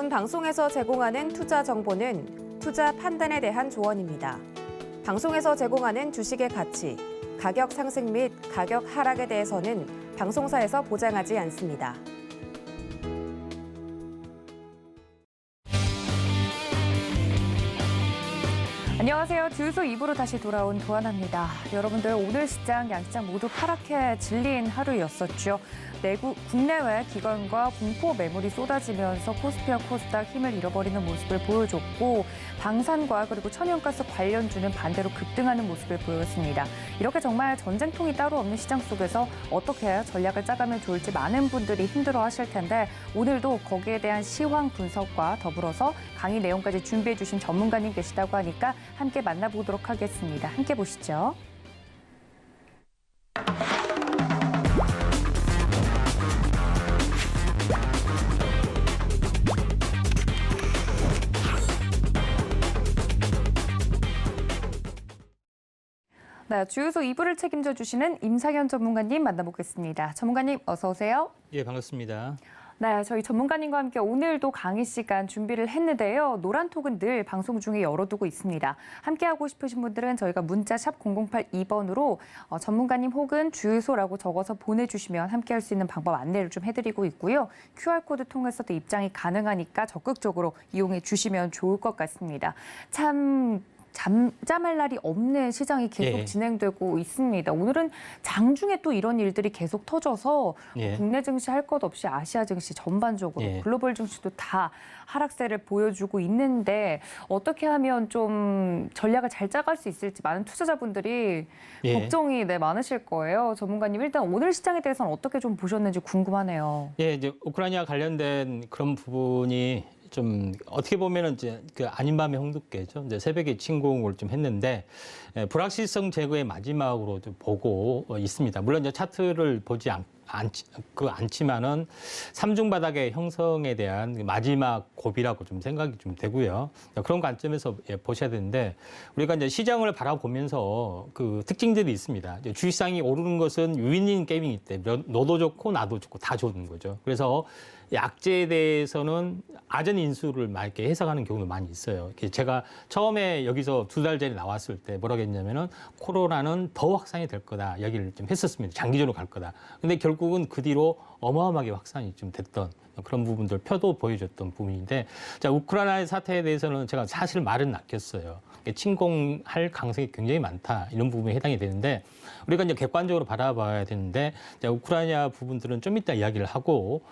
본 방송에서 제공하는 투자 정보는 투자 판단에 대한 조언입니다. 방송에서 제공하는 주식의 가치, 가격 상승 및 가격 하락에 대해서는 방송사에서 보장하지 않습니다. 안녕하세요. 주유소 2부로 다시 돌아온 도하나입니다. 여러분들 오늘 시장, 양시장 모두 파랗게 질린 하루였었죠. 국내외 기관과 공포 매물이 쏟아지면서 코스피와 코스닥 힘을 잃어버리는 모습을 보여줬고 방산과 그리고 천연가스 관련주는 반대로 급등하는 모습을 보였습니다. 이렇게 정말 전쟁통이 따로 없는 시장 속에서 어떻게 전략을 짜가면 좋을지 많은 분들이 힘들어하실 텐데 오늘도 거기에 대한 시황 분석과 더불어서 강의 내용까지 준비해 주신 전문가님 계시다고 하니까 함께 만나보도록 하겠습니다. 함께 보시죠. 네, 주유소 2부를 책임져 주시는 임상현 전문가님 만나보겠습니다. 전문가님 어서 오세요. 예, 반갑습니다. 네, 저희 전문가님과 함께 오늘도 강의 시간 준비를 했는데요. 노란톡은 늘 방송 중에 열어두고 있습니다. 함께하고 싶으신 분들은 저희가 문자 샵 0082번으로 전문가님 혹은 주유소라고 적어서 보내주시면 함께할 수 있는 방법 안내를 좀 해드리고 있고요. QR코드 통해서도 입장이 가능하니까 적극적으로 이용해 주시면 좋을 것 같습니다. 잠잠할 날이 없는 시장이 계속 진행되고 있습니다. 오늘은 장중에 또 이런 일들이 계속 터져서 국내 증시 할 것 없이 아시아 증시 전반적으로 글로벌 증시도 다 하락세를 보여주고 있는데 어떻게 하면 좀 전략을 잘 짜갈 수 있을지 많은 투자자분들이 걱정이 많으실 거예요. 전문가님 일단 오늘 시장에 대해서는 어떻게 좀 보셨는지 궁금하네요. 예, 이제 우크라이나 관련된 그런 부분이 좀 어떻게 보면은 이제 그 아닌 밤의 홍두깨죠. 이제 새벽에 침공을 좀 했는데 불확실성 제거의 마지막으로 좀 보고 있습니다. 물론 이제 차트를 보지 않지만은 삼중 바닥의 형성에 대한 마지막 고비라고 좀 생각이 좀 되고요. 그런 관점에서 보셔야 되는데 우리가 이제 시장을 바라보면서 그 특징들이 있습니다. 주식시장이 오르는 것은 유인인 게임이기 때문에 너도 좋고 나도 좋고 다 좋은 거죠. 그래서 약재에 대해서는 아전 인수를 막 이렇게 해석하는 경우도 많이 있어요. 제가 처음에 여기서 2달 전에 나왔을 때 뭐라고 했냐면은 코로나는 더 확산이 될 거다 얘기를 좀 했었습니다. 장기적으로 갈 거다. 근데 결국은 그 뒤로 어마어마하게 확산이 좀 됐던 그런 부분들 표도 보여줬던 부분인데 자, 우크라이나 사태에 대해서는 제가 사실 말은 낚였어요. 침공할 가능성이 굉장히 많다. 이런 부분에 해당이 되는데 우리가 이제 객관적으로 바라봐야 되는데 자, 우크라이나 부분들은 좀 이따 이야기를 하고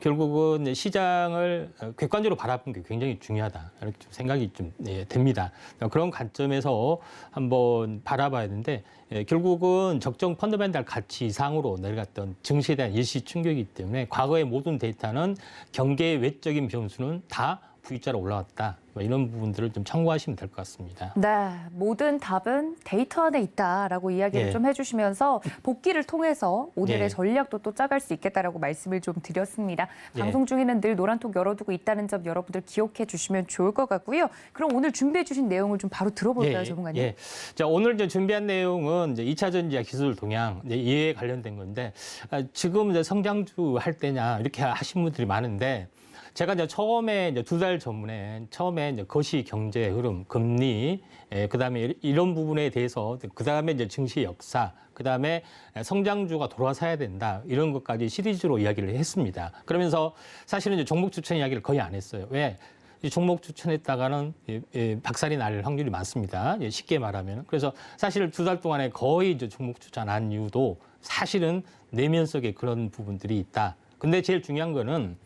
결국은 시장을 객관적으로 바라보는 게 굉장히 중요하다. 이렇게 좀 생각이 좀 됩니다. 그런 관점에서 한번 바라봐야 되는데 결국은 적정 펀더멘탈 가치 이상으로 내려갔던 증시에 대한 일시 충격이기 때문에 과거의 모든 데이터는 경계 외적인 변수는 다 V자로 올라왔다. 이런 부분들을 좀 참고하시면 될 것 같습니다. 네, 모든 답은 데이터 안에 있다라고 이야기를 좀 해주시면서 복귀를 통해서 오늘의 전략도 또 짜갈 수 있겠다라고 말씀을 좀 드렸습니다. 방송 중에는 늘 노란톡 열어두고 있다는 점 여러분들 기억해 주시면 좋을 것 같고요. 그럼 오늘 준비해 주신 내용을 좀 바로 들어볼까요, 전문가님? 자, 오늘 이제 준비한 내용은 이제 2차 전지와 기술 동향 이에 관련된 건데 지금 이제 성장주 할 때냐 이렇게 하신 분들이 많은데. 제가 이제 처음에 이제 2달 전문에 처음에 이제 거시 경제 흐름, 금리, 그다음에 이런 부분에 대해서 그다음에 이제 증시 역사, 그다음에 성장주가 돌아서야 된다 이런 것까지 시리즈로 이야기를 했습니다. 그러면서 사실은 이제 종목 추천 이야기를 거의 안 했어요. 왜? 이 종목 추천했다가는 박살이 날 확률이 많습니다. 쉽게 말하면. 그래서 사실 2달 동안에 거의 이제 종목 추천 안 이유도 사실은 내면 속에 그런 부분들이 있다. 근데 제일 중요한 거는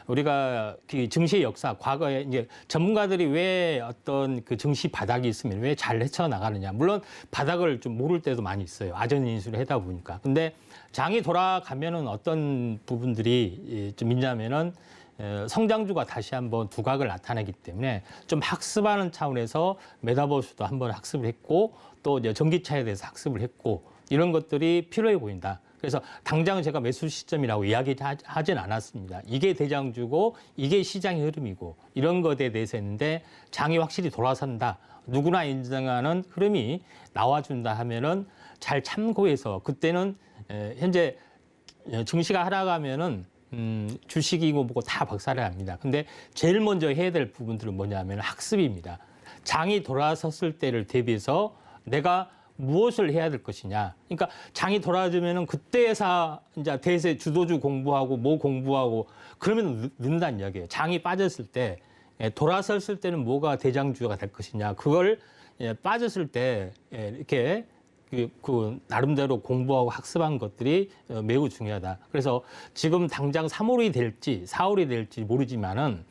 우리가 증시의 역사, 과거에 이제 전문가들이 왜 어떤 그 증시 바닥이 있으면 왜 잘 헤쳐나가느냐. 물론 바닥을 좀 모를 때도 많이 있어요. 아전 인수를 하다 보니까. 근데 장이 돌아가면은 어떤 부분들이 좀 있냐면은 성장주가 다시 한번 두각을 나타내기 때문에 좀 학습하는 차원에서 메타버스도 한번 학습을 했고 또 이제 전기차에 대해서 학습을 했고 이런 것들이 필요해 보인다. 그래서 당장 제가 매수 시점이라고 이야기하진 않았습니다. 이게 대장주고 이게 시장의 흐름이고 이런 것에 대해서 했는데 장이 확실히 돌아선다. 누구나 인정하는 흐름이 나와준다 하면은 잘 참고해서 그때는 현재 증시가 하락하면은 주식이고 뭐고 다 박살이 납니다. 근데 제일 먼저 해야 될 부분들은 뭐냐면 학습입니다. 장이 돌아섰을 때를 대비해서 내가 무엇을 해야 될 것이냐. 그러니까 장이 돌아지면은 그때서 이제 대세 주도주 공부하고 뭐 공부하고 그러면 늦는다는 이야기예요. 장이 빠졌을 때 돌아섰을 때는 뭐가 대장주가 될 것이냐. 그걸 빠졌을 때 이렇게 그 나름대로 공부하고 학습한 것들이 매우 중요하다. 그래서 지금 당장 3월이 될지 4월이 될지 모르지만은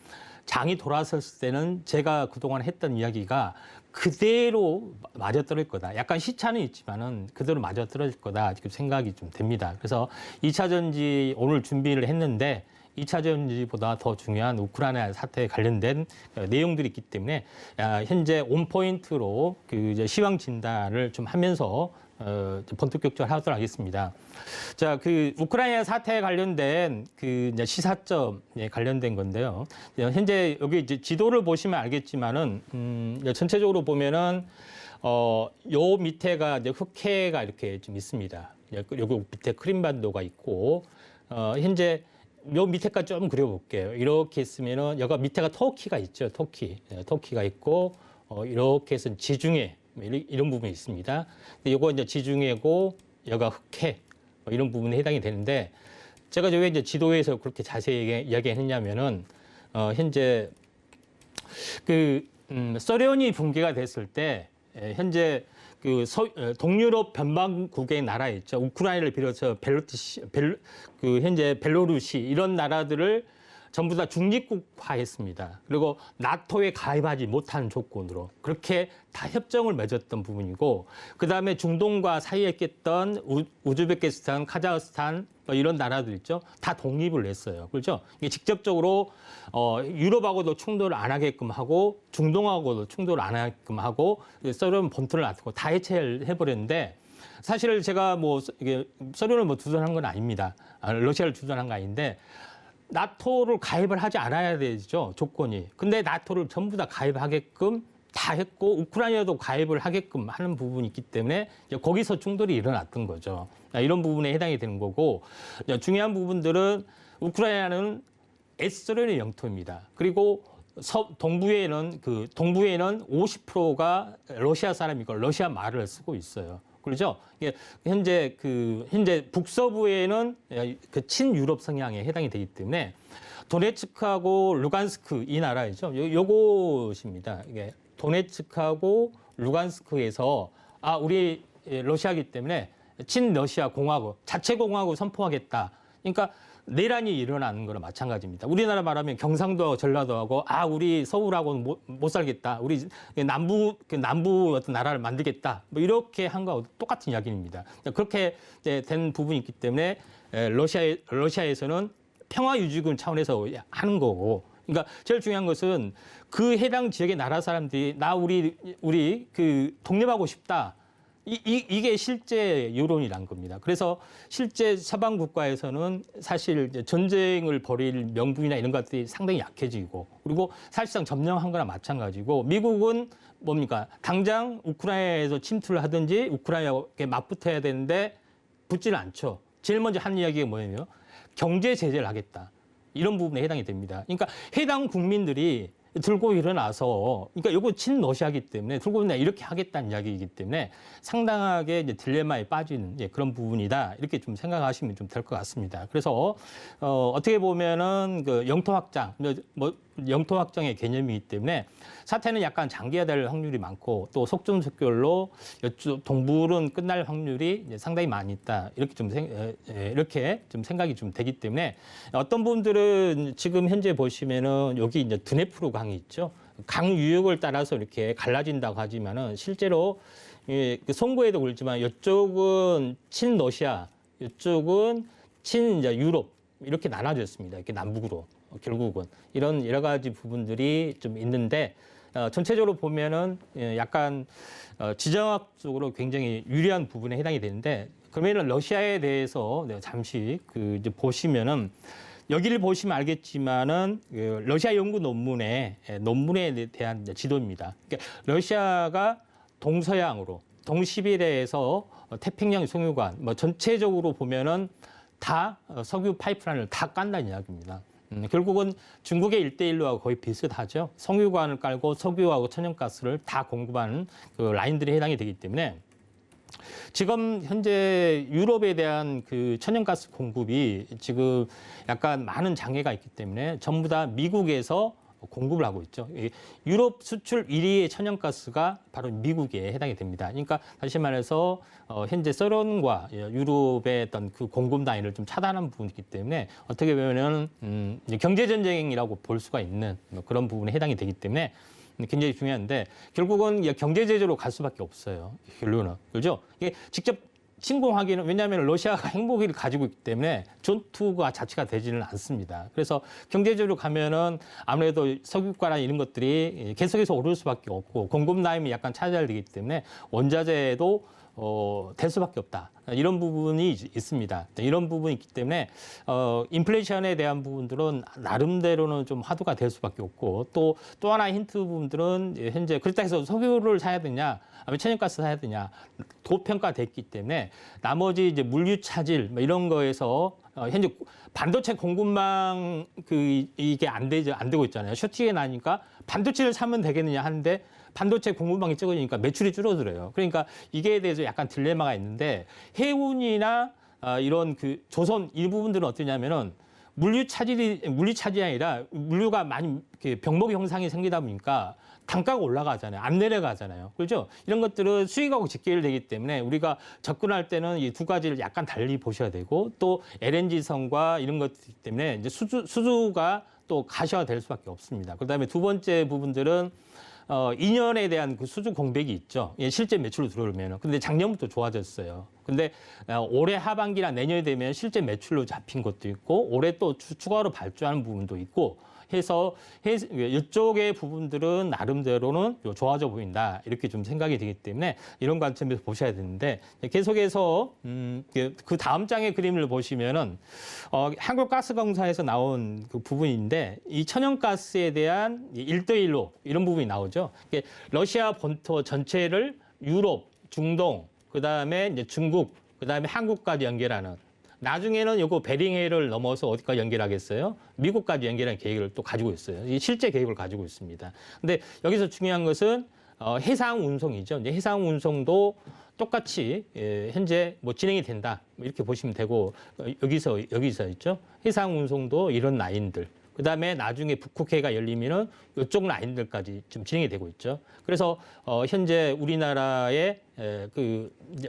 장이 돌아섰을 때는 제가 그동안 했던 이야기가 그대로 맞아떨어질 거다. 약간 시차는 있지만은 그대로 맞아떨어질 거다. 지금 생각이 좀 됩니다. 그래서 2차 전지 오늘 준비를 했는데 2차 전지보다 더 중요한 우크라이나 사태에 관련된 내용들이 있기 때문에 현재 온포인트로 그 이제 시황 진단을 좀 하면서 본격적으로 하도록 하겠습니다. 자, 그 우크라이나 사태에 관련된 그 이제 시사점에 관련된 건데요. 현재 여기 이제 지도를 보시면 알겠지만은 전체적으로 보면은 요 밑에가 이제 흑해가 이렇게 좀 있습니다. 여기 밑에 크림반도가 있고 현재 요 밑에까지 좀 그려볼게요. 이렇게 있으면은 여기 밑에가 터키가 있죠. 터키가 있고 이렇게 해서 지중해 이런 부분이 있습니다. 이거 이제 지중해고 여기가 흑해 이런 부분에 해당이 되는데 제가 왜 이제 지도에서 그렇게 자세히 이야기했냐면은 현재 그 소련이 붕괴가 됐을 때 현재 그 동유럽 변방국의 나라 있죠. 우크라이나를 비롯해서 현재 벨로루시 이런 나라들을 전부 다 중립국화했습니다. 그리고 나토에 가입하지 못한 조건으로 그렇게 다 협정을 맺었던 부분이고 그다음에 중동과 사이에 꼈던 우즈베키스탄, 카자흐스탄 이런 나라들 있죠. 다 독립을 냈어요. 그렇죠? 이게 직접적으로 유럽하고도 충돌을 안 하게끔 하고 중동하고도 충돌을 안 하게끔 하고 소련 본토를 놔두고 다 해체를 해버렸는데 사실 제가 뭐 이게 소련을 뭐 두둔한 건 아닙니다. 러시아를 두둔한 거 아닌데 나토를 가입을 하지 않아야 되죠, 조건이. 근데 나토를 전부 다 가입하게끔 다 했고 우크라이나도 가입을 하게끔 하는 부분이 있기 때문에 거기서 충돌이 일어났던 거죠. 이런 부분에 해당이 되는 거고 중요한 부분들은 우크라이나는 S소련의 영토입니다. 그리고 동부에는 50%가 러시아 사람이고 러시아 말을 쓰고 있어요. 그렇죠? 현재 북서부에는 그 친유럽 성향에 해당이 되기 때문에 도네츠크하고 루간스크 이 나라이죠. 요것입니다. 이게 도네츠크하고 루간스크에서 우리 러시아기 때문에 친러시아 공화국, 자체 공화국 선포하겠다. 그러니까 내란이 일어나는 거랑 마찬가지입니다. 우리나라 말하면 경상도, 전라도하고 우리 서울하고는 못 살겠다. 우리 남부 어떤 나라를 만들겠다. 뭐 이렇게 한 거하고 똑같은 이야기입니다. 그렇게 된 부분이 있기 때문에 러시아에서는 평화 유지군 차원에서 하는 거고. 그러니까 제일 중요한 것은 그 해당 지역의 나라 사람들이 우리 그 독립하고 싶다. 이게 실제 여론이란 겁니다. 그래서 실제 서방 국가에서는 사실 전쟁을 벌일 명분이나 이런 것들이 상당히 약해지고 그리고 사실상 점령한 거나 마찬가지고 미국은 뭡니까? 당장 우크라이나에서 침투를 하든지 우크라이나에 맞붙어야 되는데 붙지는 않죠. 제일 먼저 하는 이야기가 뭐냐면 경제 제재를 하겠다. 이런 부분에 해당이 됩니다. 그러니까 해당 국민들이 들고 일어나서, 그러니까 이거 친러시아기 때문에 들고 일어나 이렇게 하겠다는 이야기이기 때문에 상당하게 이제 딜레마에 빠진 그런 부분이다. 이렇게 좀 생각하시면 좀 될 것 같습니다. 그래서 어떻게 보면은 그 영토 확장, 영토 확장의 개념이기 때문에 사태는 약간 장기화될 확률이 많고 또 속전속결로 이쪽 동부는 끝날 확률이 이제 상당히 많이 있다. 이렇게 좀 생각이 좀 되기 때문에 어떤 분들은 지금 현재 보시면은 여기 이제 드네프르 강이 있죠. 강 유역을 따라서 이렇게 갈라진다고 하지만은 실제로 그 송고에도 그렇지만 이쪽은 친러시아, 이쪽은 친 이제 유럽 이렇게 나눠졌습니다. 이렇게 남북으로 결국은 이런 여러 가지 부분들이 좀 있는데 전체적으로 보면은 약간 지정학적으로 굉장히 유리한 부분에 해당이 되는데 그러면은 러시아에 대해서 잠시 이제 보시면은 여기를 보시면 알겠지만은 러시아 연구 논문에 대한 지도입니다. 그러니까 러시아가 동서양으로 동시베리아에서 태평양 송유관 전체적으로 보면은 다 석유 파이프라인을 다 깐다는 이야기입니다. 결국은 중국의 1대1로하고 거의 비슷하죠. 석유관을 깔고 석유하고 천연가스를 다 공급하는 그 라인들이 해당이 되기 때문에 지금 현재 유럽에 대한 그 천연가스 공급이 지금 약간 많은 장애가 있기 때문에 전부 다 미국에서 공급을 하고 있죠. 유럽 수출 1위의 천연가스가 바로 미국에 해당이 됩니다. 그러니까 다시 말해서 현재 소련과 유럽의 어떤 그 공급 라인을 좀 차단한 부분이 있기 때문에 어떻게 보면은 경제 전쟁이라고 볼 수가 있는 그런 부분에 해당이 되기 때문에 굉장히 중요한데 결국은 경제 제재로 갈 수밖에 없어요. 결론은 그렇죠. 이게 직접 침공하기는 왜냐하면 러시아가 핵무기를 가지고 있기 때문에 전투가 자체가 되지는 않습니다. 그래서 경제적으로 가면은 아무래도 석유가나 이런 것들이 계속해서 오를 수밖에 없고 공급 라인이 약간 차질되기 때문에 원자재도 될 수밖에 없다. 이런 부분이 있습니다. 이런 부분이 있기 때문에 인플레이션에 대한 부분들은 나름대로는 좀 화두가 될 수밖에 없고 또 하나 힌트 부분들은 현재 그렇다 해서 석유를 사야 되냐 아니면 천연가스 사야 되냐 도평가됐기 때문에 나머지 이제 물류 차질 뭐 이런 거에서 현재 반도체 공급망 이게 안 되고 있잖아요. 쇼팅이 나니까 반도체를 사면 되겠느냐 하는데 반도체 공급망이 적어지니까 매출이 줄어들어요. 그러니까 이게 대해서 약간 딜레마가 있는데 해운이나 이런 그 조선 일부분들은 어떠냐면은 물류 차질이 아니라 물류가 많이 병목 형상이 생기다 보니까 단가가 올라가잖아요. 안 내려가잖아요. 그렇죠? 이런 것들은 수익하고 직결되기 때문에 우리가 접근할 때는 이 두 가지를 약간 달리 보셔야 되고 또 LNG선과 이런 것들 때문에 이제 수주가 또 가셔야될 수밖에 없습니다. 그다음에 두 번째 부분들은 2년에 대한 그 수주 공백이 있죠. 실제 매출로 들어오면은. 근데 작년부터 좋아졌어요. 근데 올해 하반기나 내년이 되면 실제 매출로 잡힌 것도 있고 올해 또 추가로 발주하는 부분도 있고 해서 이쪽의 부분들은 나름대로는 좋아져 보인다. 이렇게 좀 생각이 되기 때문에 이런 관점에서 보셔야 되는데 계속해서 그 다음 장의 그림을 보시면은 한국가스공사에서 나온 그 부분인데 이 천연가스에 대한 1대1로 이런 부분이 나오죠. 러시아 본토 전체를 유럽, 중동, 그다음에 이제 중국, 그다음에 한국까지 연결하는 나중에는 이거 베링해를 넘어서 어디까지 연결하겠어요? 미국까지 연결하는 계획을 또 가지고 있어요. 이 실제 계획을 가지고 있습니다. 근데 여기서 중요한 것은 해상 운송이죠. 이제 해상 운송도 똑같이 현재 뭐 진행이 된다. 이렇게 보시면 되고 여기서 있죠. 해상 운송도 이런 라인들. 그다음에 나중에 북극해가 열리면은 이쪽 라인들까지 지금 진행이 되고 있죠. 그래서 현재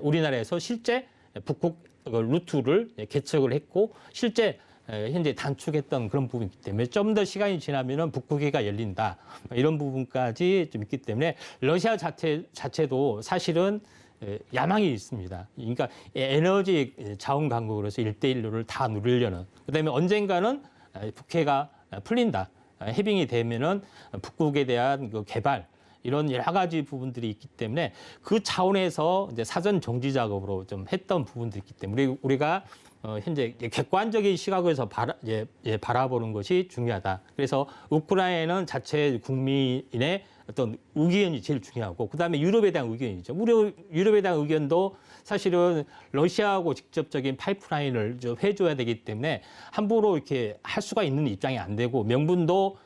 우리나라에서 실제 북극 루트를 개척을 했고 실제 현재 단축했던 그런 부분이기 때문에 좀 더 시간이 지나면은 북극해가 열린다 이런 부분까지 좀 있기 때문에 러시아 자체도 사실은 야망이 있습니다. 그러니까 에너지 자원 강국으로서 1대1로를 다 누리려는 그다음에 언젠가는 북해가 풀린다. 해빙이 되면은 북극에 대한 그 개발 이런 여러 가지 부분들이 있기 때문에 그 차원에서 이제 사전 정지 작업으로 좀 했던 부분들이 있기 때문에 우리가 현재 객관적인 시각에서 바라보는 것이 중요하다. 그래서 우크라이나는 자체 국민의 어떤 의견이 제일 중요하고 그다음에 유럽에 대한 의견이죠. 유럽에 대한 의견도 사실은 러시아하고 직접적인 파이프라인을 좀 해줘야 되기 때문에 함부로 이렇게 할 수가 있는 입장이 안 되고 명분도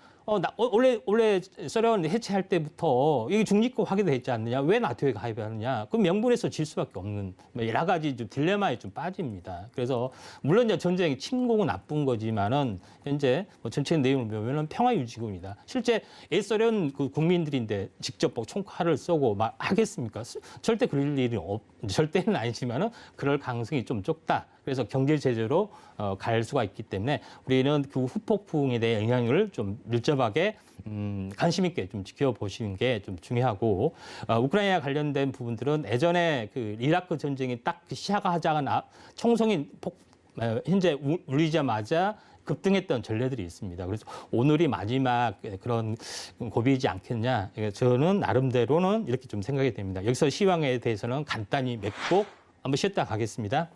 원래 소련 해체할 때부터 이게 중립국 확인돼 있지 않느냐? 왜 나토에 가입하느냐? 그럼 명분에서 질 수밖에 없는 여러 가지 좀 딜레마에 좀 빠집니다. 그래서 물론 이제 전쟁이 침공은 나쁜 거지만은 현재 뭐 전체 내용을 보면은 평화 유지국입니다. 실제 옛소련 그 국민들인데 직접 뭐 총칼을 쏘고 막 하겠습니까? 절대 그럴 일이 절대는 아니지만은 그럴 가능성이 좀 적다. 그래서 경제 제재로 갈 수가 있기 때문에 우리는 그 후폭풍에 대한 영향을 좀 밀접하게 관심 있게 좀 지켜보시는 게 좀 중요하고 우크라이나 관련된 부분들은 예전에 그 이라크 전쟁이 딱 시작하자마자 총성이 현재 울리자마자 급등했던 전례들이 있습니다. 그래서 오늘이 마지막 그런 고비이지 않겠냐. 저는 나름대로는 이렇게 좀 생각이 됩니다. 여기서 시황에 대해서는 간단히 맺고 한번 쉬었다 가겠습니다.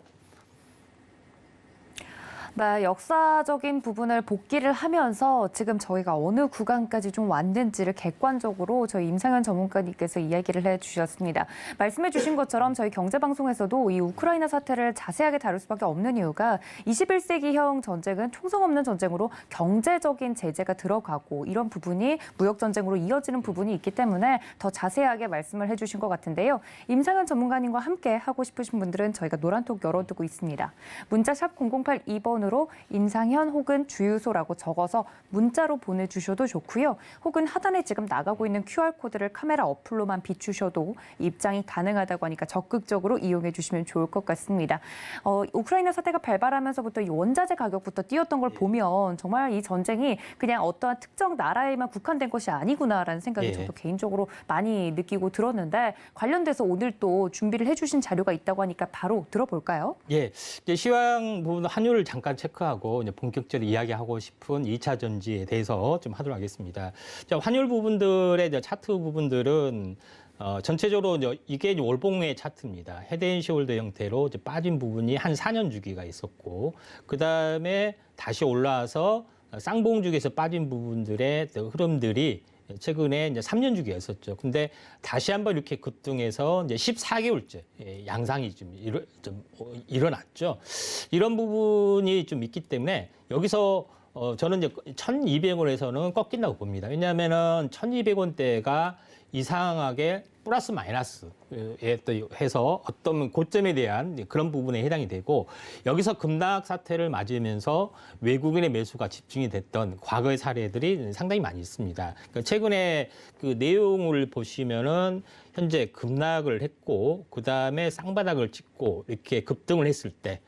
네, 역사적인 부분을 복기를 하면서 지금 저희가 어느 구간까지 좀 왔는지를 객관적으로 저희 임상현 전문가님께서 이야기를 해주셨습니다. 말씀해 주신 것처럼 저희 경제방송에서도 이 우크라이나 사태를 자세하게 다룰 수밖에 없는 이유가 21세기형 전쟁은 총성 없는 전쟁으로 경제적인 제재가 들어가고 이런 부분이 무역전쟁으로 이어지는 부분이 있기 때문에 더 자세하게 말씀을 해주신 것 같은데요. 임상현 전문가님과 함께 하고 싶으신 분들은 저희가 노란톡 열어두고 있습니다. 문자 샵 0082번으로 임상현 혹은 주유소라고 적어서 문자로 보내주셔도 좋고요. 혹은 하단에 지금 나가고 있는 QR코드를 카메라 어플로만 비추셔도 입장이 가능하다고 하니까 적극적으로 이용해 주시면 좋을 것 같습니다. 우크라이나 사태가 발발하면서부터 이 원자재 가격부터 뛰었던 걸 보면 정말 이 전쟁이 그냥 어떠한 특정 나라에만 국한된 것이 아니구나라는 생각이 저도 개인적으로 많이 느끼고 들었는데 관련돼서 오늘 또 준비를 해주신 자료가 있다고 하니까 바로 들어볼까요? 예, 이제 시황 부분 환율을 잠깐 체크하고 이제 본격적으로 이야기하고 싶은 2차 전지에 대해서 좀 하도록 하겠습니다. 자, 환율 부분들의 이제 차트 부분들은 전체적으로 이게 이제 월봉의 차트입니다. 헤드앤숄더 형태로 이제 빠진 부분이 한 4년 주기가 있었고, 그 다음에 다시 올라와서 쌍봉 주기에서 빠진 부분들의 흐름들이 최근에 이제 3년 주기였었죠. 근데 다시 한번 이렇게 급등해서 이제 14개월째 양상이 좀 일어났죠. 이런 부분이 좀 있기 때문에 여기서 저는 이제 1,200원에서는 꺾인다고 봅니다. 왜냐하면은 1,200원대가 이상하게 플러스 마이너스에 또 해서 어떤 고점에 대한 그런 부분에 해당이 되고 여기서 급락 사태를 맞으면서 외국인의 매수가 집중이 됐던 과거의 사례들이 상당히 많이 있습니다. 그러니까 최근에 그 내용을 보시면은 현재 급락을 했고 그 다음에 쌍바닥을 찍고 이렇게 급등을 했을 때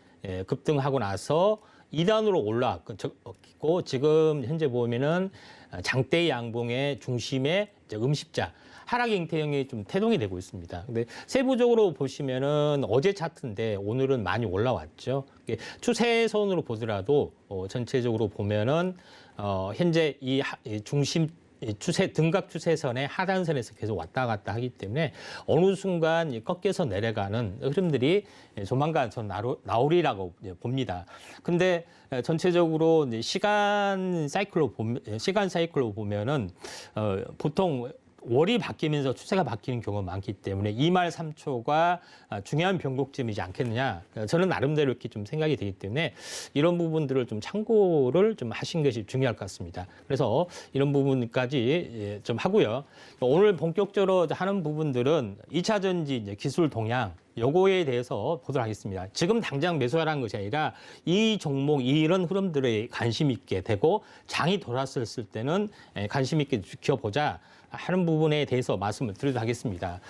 급등하고 나서 2단으로 올라왔고 지금 현재 보면은 장대 양봉의 중심에 음십자 하락 형태형이 좀 태동이 되고 있습니다. 근데 세부적으로 보시면은 어제 차트인데 오늘은 많이 올라왔죠. 추세선으로 보더라도 전체적으로 보면은 현재 이 중심 등각 추세선의 하단선에서 계속 왔다 갔다 하기 때문에 어느 순간 꺾여서 내려가는 흐름들이 조만간 전 나오리라고 봅니다. 근데 전체적으로 시간 사이클로 보면은 보통 월이 바뀌면서 추세가 바뀌는 경우가 많기 때문에 2말 3초가 중요한 변곡점이지 않겠느냐. 저는 나름대로 이렇게 좀 생각이 되기 때문에 이런 부분들을 좀 참고를 좀 하신 것이 중요할 것 같습니다. 그래서 이런 부분까지 좀 하고요. 오늘 본격적으로 하는 부분들은 2차 전지 기술 동향 요거에 대해서 보도록 하겠습니다. 지금 당장 매수하라는 것이 아니라 이 종목, 이런 흐름들에 관심 있게 되고 장이 돌았을 때는 관심 있게 지켜보자 하는 부분에 대해서 말씀을 드리도록 하겠습니다.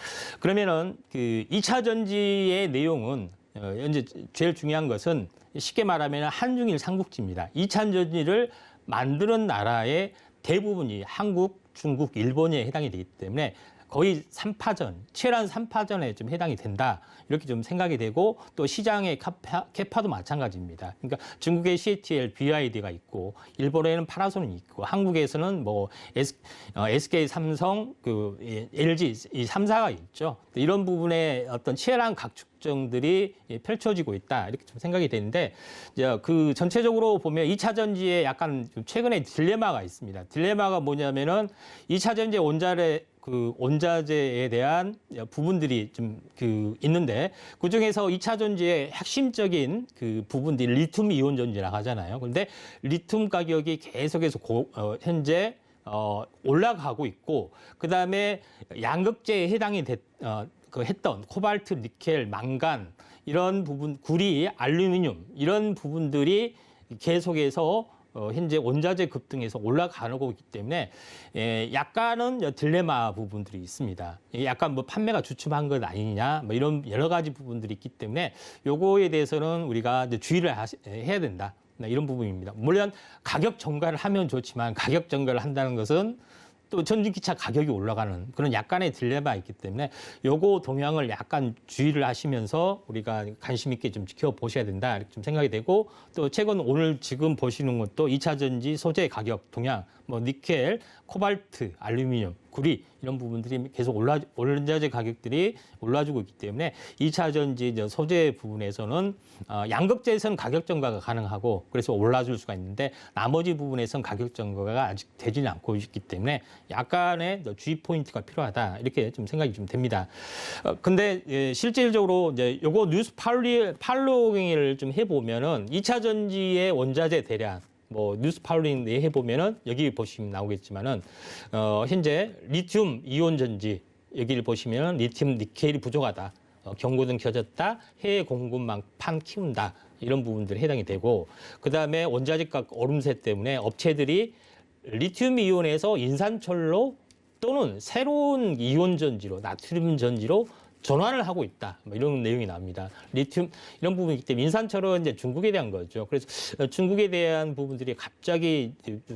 그러면은 그 2차 전지의 내용은 현재 제일 중요한 것은 쉽게 말하면 한중일 삼국지입니다. 2차 전지를 만드는 나라의 대부분이 한국, 중국, 일본에 해당이 되기 때문에 거의 3파전, 치열한 3파전에 좀 해당이 된다. 이렇게 좀 생각이 되고 또 시장의 캐파도 마찬가지입니다. 그러니까 중국의 CATL, BYD가 있고 일본에는 파나소닉이 있고 한국에서는 뭐 SK, 삼성, LG 이 3사가 있죠. 이런 부분에 어떤 치열한 각축정들이 펼쳐지고 있다. 이렇게 좀 생각이 되는데 그 전체적으로 보면 2차 전지에 약간 최근에 딜레마가 있습니다. 딜레마가 뭐냐면은 2차 전지 원자재에 대한 부분들이 좀 있는데 그 중에서 2차 전지의 핵심적인 그 부분들이 리튬 이온 전지라고 하잖아요. 그런데 리튬 가격이 계속해서 현재 올라가고 있고 그 다음에 양극재에 해당이 했던 코발트, 니켈, 망간 이런 부분, 구리, 알루미늄 이런 부분들이 계속해서 현재 원자재 급등에서 올라가고 있기 때문에 약간은 딜레마 부분들이 있습니다. 약간 뭐 판매가 주춤한 것 아니냐, 뭐 이런 여러 가지 부분들이 있기 때문에 요거에 대해서는 우리가 이제 주의를 해야 된다. 이런 부분입니다. 물론 가격 전가를 하면 좋지만 가격 전가를 한다는 것은 또 전기차 가격이 올라가는 그런 약간의 딜레마가 있기 때문에 요거 동향을 약간 주의를 하시면서 우리가 관심 있게 좀 지켜보셔야 된다 이렇게 좀 생각이 되고 또 최근 오늘 지금 보시는 것도 2차 전지 소재 가격 동향 뭐 니켈, 코발트, 알루미늄 구리 이런 부분들이 계속 원자재 가격들이 올라주고 있기 때문에 2차 전지 소재 부분에서는 양극재에서는 가격 전가가 가능하고 그래서 올라줄 수가 있는데 나머지 부분에서는 가격 전가가 아직 되지는 않고 있기 때문에 약간의 주의 포인트가 필요하다 이렇게 좀 생각이 좀 됩니다. 근데 실질적으로 이제 요거 뉴스 팔로잉을 좀 해보면은 2차 전지의 원자재 대량 뭐 뉴스 팔로잉 해보면은 여기 보시면 나오겠지만은 현재 리튬 이온 전지 여기를 보시면은 리튬 니켈이 부족하다. 경고등 켜졌다. 해외 공급망 판 키운다. 이런 부분들이 해당이 되고 그다음에 원자재값 오름세 때문에 업체들이 리튬 이온에서 인산철로 또는 새로운 이온 전지로 나트륨 전지로 전환을 하고 있다. 뭐 이런 내용이 나옵니다. 리튬 이런 부분이기 때문에 인산철은 이제 중국에 대한 거죠. 그래서 중국에 대한 부분들이 갑자기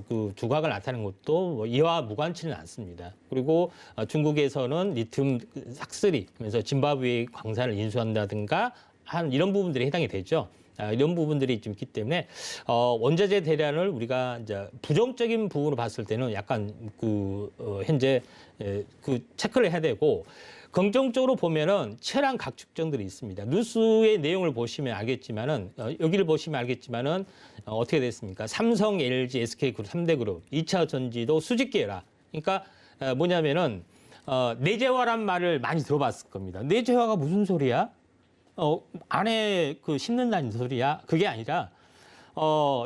그 두각을 나타내는 것도 뭐 이와 무관치는 않습니다. 그리고 중국에서는 리튬 싹쓸이 그래서 짐바브웨 광산을 인수한다든가 한 이런 부분들이 해당이 되죠. 이런 부분들이 좀 있기 때문에 원자재 대란을 우리가 이제 부정적인 부분으로 봤을 때는 약간 현재 그 체크를 해야 되고 긍정적으로 보면은 치열한 각축정들이 있습니다. 뉴스의 내용을 보시면 알겠지만은 여기를 보시면 알겠지만은 어떻게 됐습니까? 삼성, LG, SK그룹 3대 그룹 2차 전지도 수직계열화. 그러니까 뭐냐면은 내재화란 말을 많이 들어봤을 겁니다. 내재화가 무슨 소리야? 안에 심는다는 소리야? 그게 아니라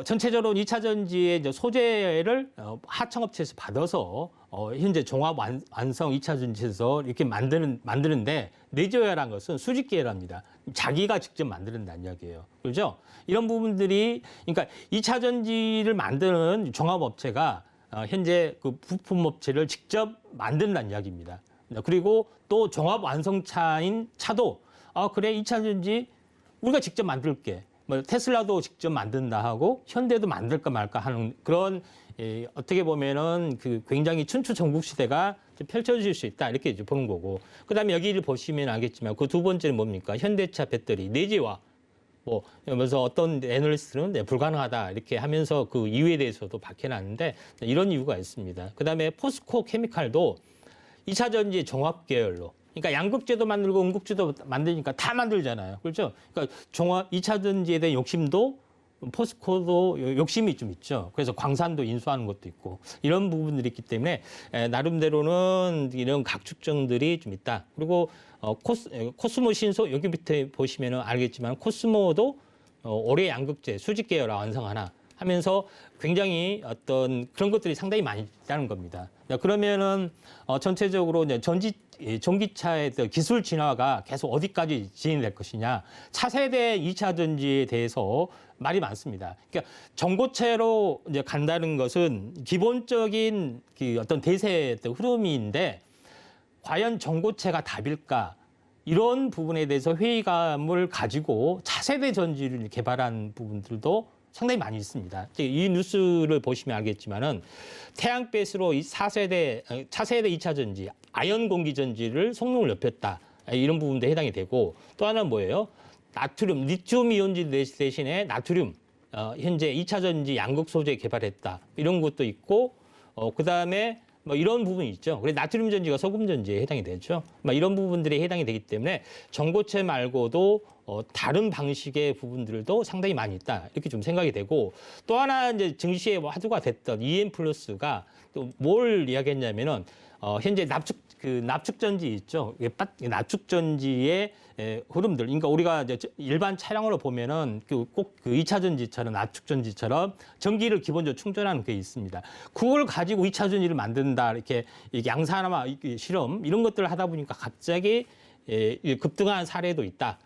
전체적으로 2차 전지의 이제 소재를 하청업체에서 받아서 현재 종합 완성 2차 전지에서 이렇게 만드는데 내재화라는 것은 수직계열화입니다. 자기가 직접 만드는다는 이야기예요. 그렇죠? 이런 부분들이 그러니까 2차 전지를 만드는 종합업체가 현재 그 부품업체를 직접 만든다는 이야기입니다. 그리고 또 종합 완성차인 차도 그래 2차 전지 우리가 직접 만들게. 뭐 테슬라도 직접 만든다 하고 현대도 만들까 말까 하는 그런 어떻게 보면은 그 굉장히 춘추전국 시대가 펼쳐질 수 있다 이렇게 이제 보는 거고 그다음에 여기를 보시면 알겠지만 그 두 번째는 뭡니까 현대차 배터리 내재화 뭐 그래서 어떤 애널리스트는 불가능하다 이렇게 하면서 그 이유에 대해서도 밝혀놨는데 이런 이유가 있습니다. 그다음에 포스코 케미칼도 2차 전지 종합 계열로 그러니까 양극재도 만들고 음극재도 만드니까 다 만들잖아요. 그렇죠? 그러니까 종합 2차 전지에 대한 욕심도 포스코도 욕심이 좀 있죠. 그래서 광산도 인수하는 것도 있고 이런 부분들이 있기 때문에 나름대로는 이런 각축정들이 좀 있다. 그리고 코스모 신소 여기 밑에 보시면 알겠지만 코스모도 올해 양극재 수직 계열화 완성하나 하면서 굉장히 어떤 그런 것들이 상당히 많이 있다는 겁니다. 그러면은 전체적으로 이제 전기차의 기술 진화가 계속 어디까지 진행될 것이냐. 차세대 2차 전지에 대해서 말이 많습니다. 그러니까 전고체로 이제 간다는 것은 기본적인 그 어떤 대세의 흐름인데 과연 전고체가 답일까? 이런 부분에 대해서 회의감을 가지고 차세대 전지를 개발한 부분들도 상당히 많이 있습니다. 이 뉴스를 보시면 알겠지만은 태양빛으로 이 차세대 2차 전지, 아연 공기 전지를 성능을 높였다. 이런 부분도 해당이 되고 또 하나는 뭐예요? 나트륨, 리튬 이온지 대신에 나트륨, 현재 2차 전지 양극 소재 개발했다. 이런 것도 있고 그다음에 뭐 이런 부분이 있죠. 그래서 나트륨 전지가 소금 전지에 해당이 되죠. 뭐 이런 부분들이 해당이 되기 때문에 전고체 말고도 다른 방식의 부분들도 상당히 많이 있다. 이렇게 좀 생각이 되고 또 하나 이제 증시에 화두가 됐던 EM 플러스가 또 뭘 이야기했냐면은 현재 납축 전지 있죠. 납축 전지의 흐름들. 그러니까 우리가 이제 일반 차량으로 보면은 꼭 그 2차 전지처럼 납축 전지처럼 전기를 기본적으로 충전하는 게 있습니다. 그걸 가지고 2차 전지를 만든다. 이렇게 양산화 실험 이런 것들을 하다 보니까 갑자기 급등한 사례도 있다.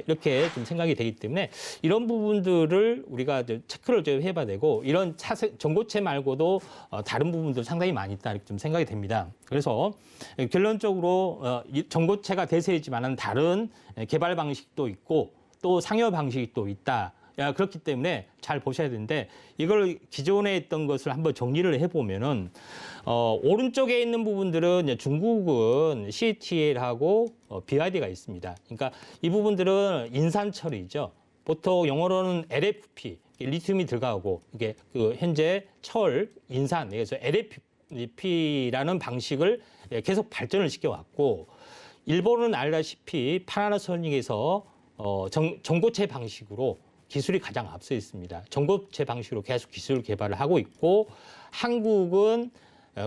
이렇게 좀 생각이 되기 때문에 이런 부분들을 우리가 체크를 좀 해봐야 되고 이런 전고체 말고도 다른 부분들 상당히 많이 있다 이렇게 좀 생각이 됩니다. 그래서 결론적으로 전고체가 대세이지만은 다른 개발 방식도 있고 또 상여 방식이 또 있다. 그렇기 때문에 잘 보셔야 되는데 이걸 기존에 했던 것을 한번 정리를 해보면은 오른쪽에 있는 부분들은 이제 중국은 CATL하고 BYD가 있습니다. 그러니까 이 부분들은 인산 처리죠. 보통 영어로는 LFP, 리튬이 들어가고 이게 그 현재 철, 인산, 그래서 RFP라는 방식을 계속 발전을 시켜왔고 일본은 알다시피 파나소닉에서 전고체 방식으로 기술이 가장 앞서 있습니다. 전고체 방식으로 계속 기술 개발을 하고 있고 한국은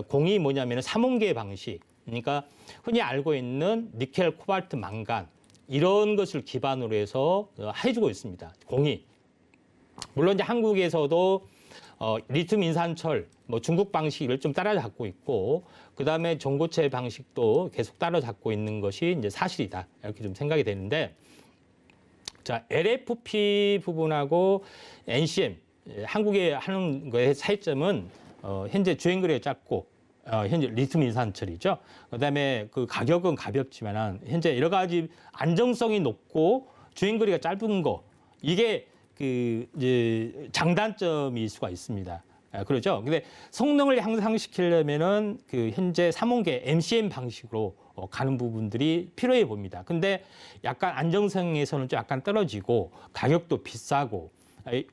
공이 뭐냐면 삼원계 방식, 그러니까 흔히 알고 있는 니켈, 코발트, 망간 이런 것을 기반으로 해서 해주고 있습니다. 공이. 물론 이제 한국에서도 리튬 인산철, 뭐 중국 방식을 좀 따라잡고 있고, 그 다음에 전고체 방식도 계속 따라잡고 있는 것이 이제 사실이다. 이렇게 좀 생각이 되는데, 자, LFP 부분하고 NCM, 한국에 하는 거의 차이점은 현재 주행거리가 짧고, 현재 리튬 인산철이죠. 그 다음에 그 가격은 가볍지만, 현재 여러 가지 안정성이 높고 주행거리가 짧은 거, 이게 그 이제 장단점일 수가 있습니다. 그렇죠. 근데 성능을 향상시키려면은 그 현재 삼원계 MCM 방식으로 가는 부분들이 필요해 봅니다. 근데 약간 안정성에서는 좀 약간 떨어지고 가격도 비싸고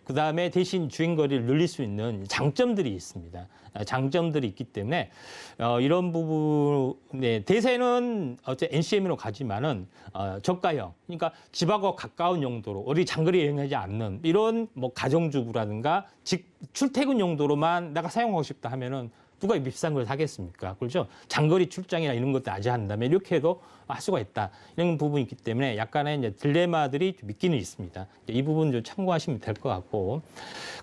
그 다음에 대신 주행거리를 늘릴 수 있는 장점들이 있습니다. 장점들이 있기 때문에 이런 부분에 대세는 어째 NCM으로 가지만은 저가형, 그러니까 집하고 가까운 용도로 어디 장거리 여행하지 않는 이런 뭐 가정주부라든가 출퇴근 용도로만 내가 사용하고 싶다 하면은 누가 비싼 걸 사겠습니까? 그렇죠? 장거리 출장이나 이런 것도 아직 한다면 이렇게 해도 할 수가 있다. 이런 부분이 있기 때문에 약간의 이제 딜레마들이 좀 있기는 있습니다. 이 부분 좀 참고하시면 될 것 같고.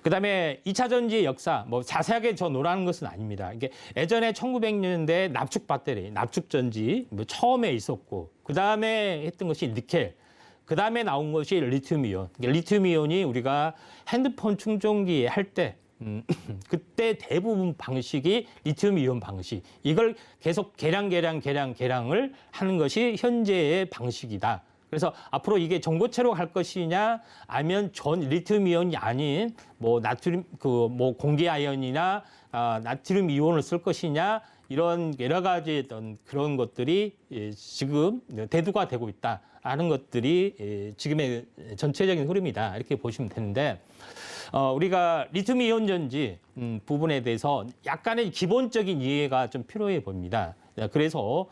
그 다음에 2차 전지의 역사, 뭐 자세하게 저 노라는 것은 아닙니다. 이게 예전에 1900년대 납축 배터리, 납축 전지 뭐 처음에 있었고, 그 다음에 했던 것이 니켈. 그 다음에 나온 것이 리튬 이온. 리튬 이온이 우리가 핸드폰 충전기 할 때 그때 대부분 방식이 리튬 이온 방식. 이걸 계속 개량을 하는 것이 현재의 방식이다. 그래서 앞으로 이게 전고체로 갈 것이냐, 아니면 리튬 이온이 아닌 뭐 나트륨 뭐 공기 아연이나 나트륨 이온을 쓸 것이냐, 이런 여러 가지 어떤 그런 것들이 지금 대두가 되고 있다라는 것들이 지금의 전체적인 흐름이다. 이렇게 보시면 되는데. 우리가 리튬 이온 전지 부분에 대해서 약간의 기본적인 이해가 좀 필요해 보입니다. 그래서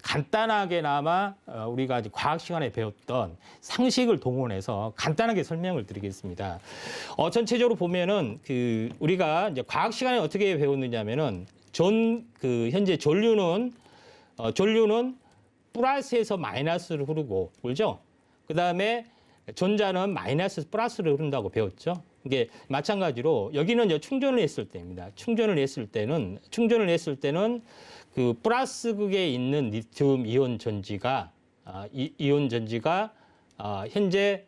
간단하게나마 우리가 과학 시간에 배웠던 상식을 동원해서 간단하게 설명을 드리겠습니다. 전체적으로 보면은 우리가 이제 과학 시간에 어떻게 배웠느냐면은 현재 전류는 플러스에서 마이너스로 흐르고, 그렇죠? 그 다음에 전자는 마이너스에서 플러스로 흐른다고 배웠죠. 이게 마찬가지로 여기는 이제 충전을 했을 때입니다. 충전을 했을 때는 그 플러스극에 있는 리튬 이온 전지가 현재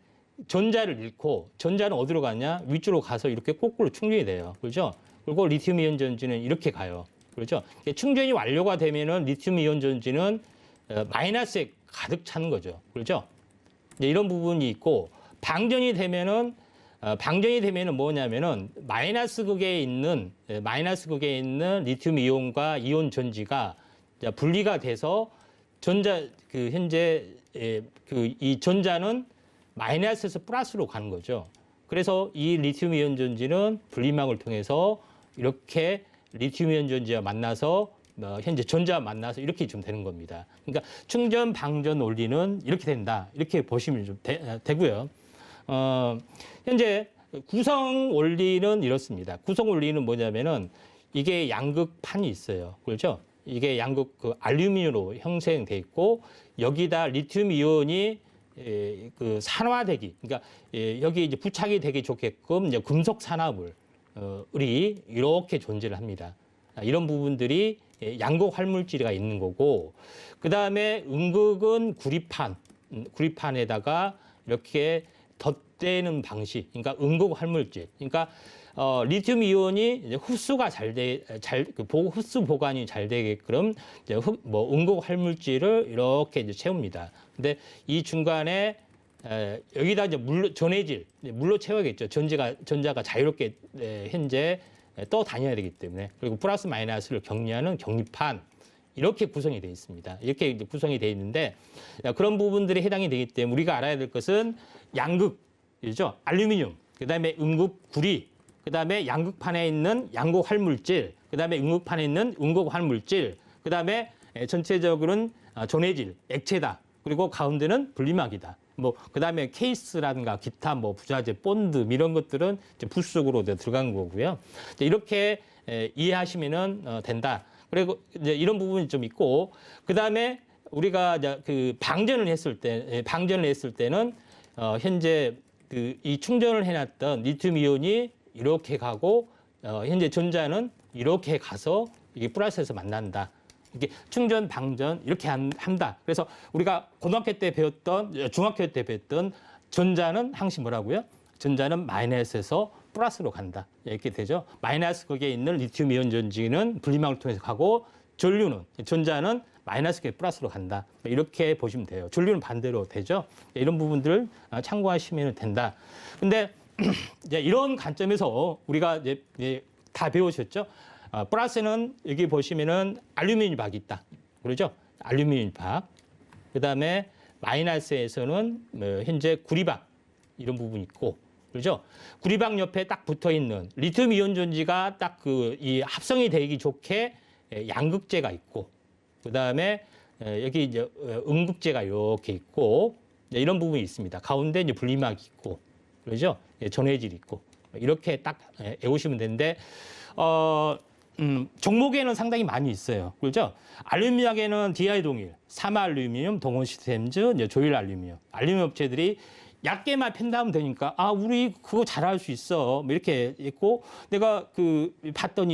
전자를 잃고, 전자는 어디로 가냐? 위쪽으로 가서 이렇게 거꾸로 충전이 돼요. 그렇죠? 그리고 리튬 이온 전지는 이렇게 가요. 그렇죠? 충전이 완료가 되면은 리튬 이온 전지는 마이너스에 가득 차는 거죠. 그렇죠? 이런 부분이 있고, 방전이 되면은 뭐냐면은 마이너스 극에 있는 리튬 이온과 이온 전지가 분리가 돼서 현재 이 전자는 마이너스에서 플러스로 가는 거죠. 그래서 이 리튬 이온 전지는 분리막을 통해서 이렇게 리튬 이온 전지와 만나서 현재 전자와 만나서 이렇게 좀 되는 겁니다. 그러니까 충전 방전 원리는 이렇게 된다. 이렇게 보시면 좀 되고요. 현재 구성 원리는 이렇습니다. 구성 원리는 뭐냐면은 이게 양극판이 있어요. 그렇죠? 이게 양극 알루미늄으로 형성돼 있고, 여기다 리튬 이온이 산화되기, 그러니까 여기 이제 부착이 되기 좋게끔 이제 금속 산화물이 이렇게 존재를 합니다. 이런 부분들이 양극 활물질이 있는 거고, 그 다음에 음극은 구리판에다가 이렇게 덧대는 방식, 그러니까 음극 활물질, 그러니까 리튬 이온이 이제 흡수가 흡수 보관이 잘 되게끔 이제 음극 활물질을 이렇게 이제 채웁니다. 근데 이 중간에 여기다 이제 물로 채워야겠죠. 전자가 자유롭게 현재 떠다녀야 되기 때문에. 그리고 플러스 마이너스를 격리하는 격리판, 이렇게 구성이 되어 있습니다. 이렇게 구성이 되어 있는데, 그런 부분들이 해당이 되기 때문에 우리가 알아야 될 것은 양극이죠. 알루미늄, 그 다음에 음극 구리, 그 다음에 양극판에 있는 양극 활물질, 그다음에 응급판에 있는 응급 환물질, 그다음에 전체적으로는 전해질, 액체다. 그리고 가운데는 분리막이다. 뭐 그다음에 케이스라든가 기타 뭐 부자재, 본드 이런 것들은 이제 부속으로 들어간 거고요. 이렇게 이해하시면은 된다. 그리고 이제 이런 부분이 좀 있고, 그다음에 우리가 이제 그 방전을 했을 때는 현재 그 이 충전을 해놨던 리튬 이온이 이렇게 가고 현재 전자는 이렇게 가서 이게 플러스에서 만난다. 이게 충전, 방전 이렇게 한다. 그래서 우리가 고등학교 때 배웠던, 중학교 때 배웠던 전자는 항상 뭐라고요? 전자는 마이너스에서 플러스로 간다. 이렇게 되죠. 마이너스 거기에 있는 리튬 이온 전지는 분리막을 통해서 가고, 전류는, 전자는 마이너스에 플러스로 간다. 이렇게 보시면 돼요. 전류는 반대로 되죠. 이런 부분들을 참고하시면 된다. 근데 이제 이런 관점에서 우리가 이제 다 배우셨죠? 플러스는 여기 보시면은 알루미늄 박이 있다. 그러죠? 알루미늄 박. 그다음에 마이너스에서는 현재 구리박 이런 부분이 있고, 그렇죠? 구리박 옆에 딱 붙어 있는 리튬 이온 전지가 딱 그 이 합성이 되기 좋게 양극재가 있고, 그다음에 여기 이제 음극재가 이렇게 있고, 이런 부분이 있습니다. 가운데 이제 분리막이 있고, 그렇죠? 전해질이 있고, 이렇게 딱 외우시면 되는데, 종목에는 상당히 많이 있어요. 그렇죠? 알루미늄에는 DI 동일, 사마알루미늄, 동원시스템즈, 이제 조일 알루미늄. 알루미늄 업체들이 얇게만 팬다면 되니까, 우리 그거 잘할 수 있어. 뭐 이렇게 있고, 내가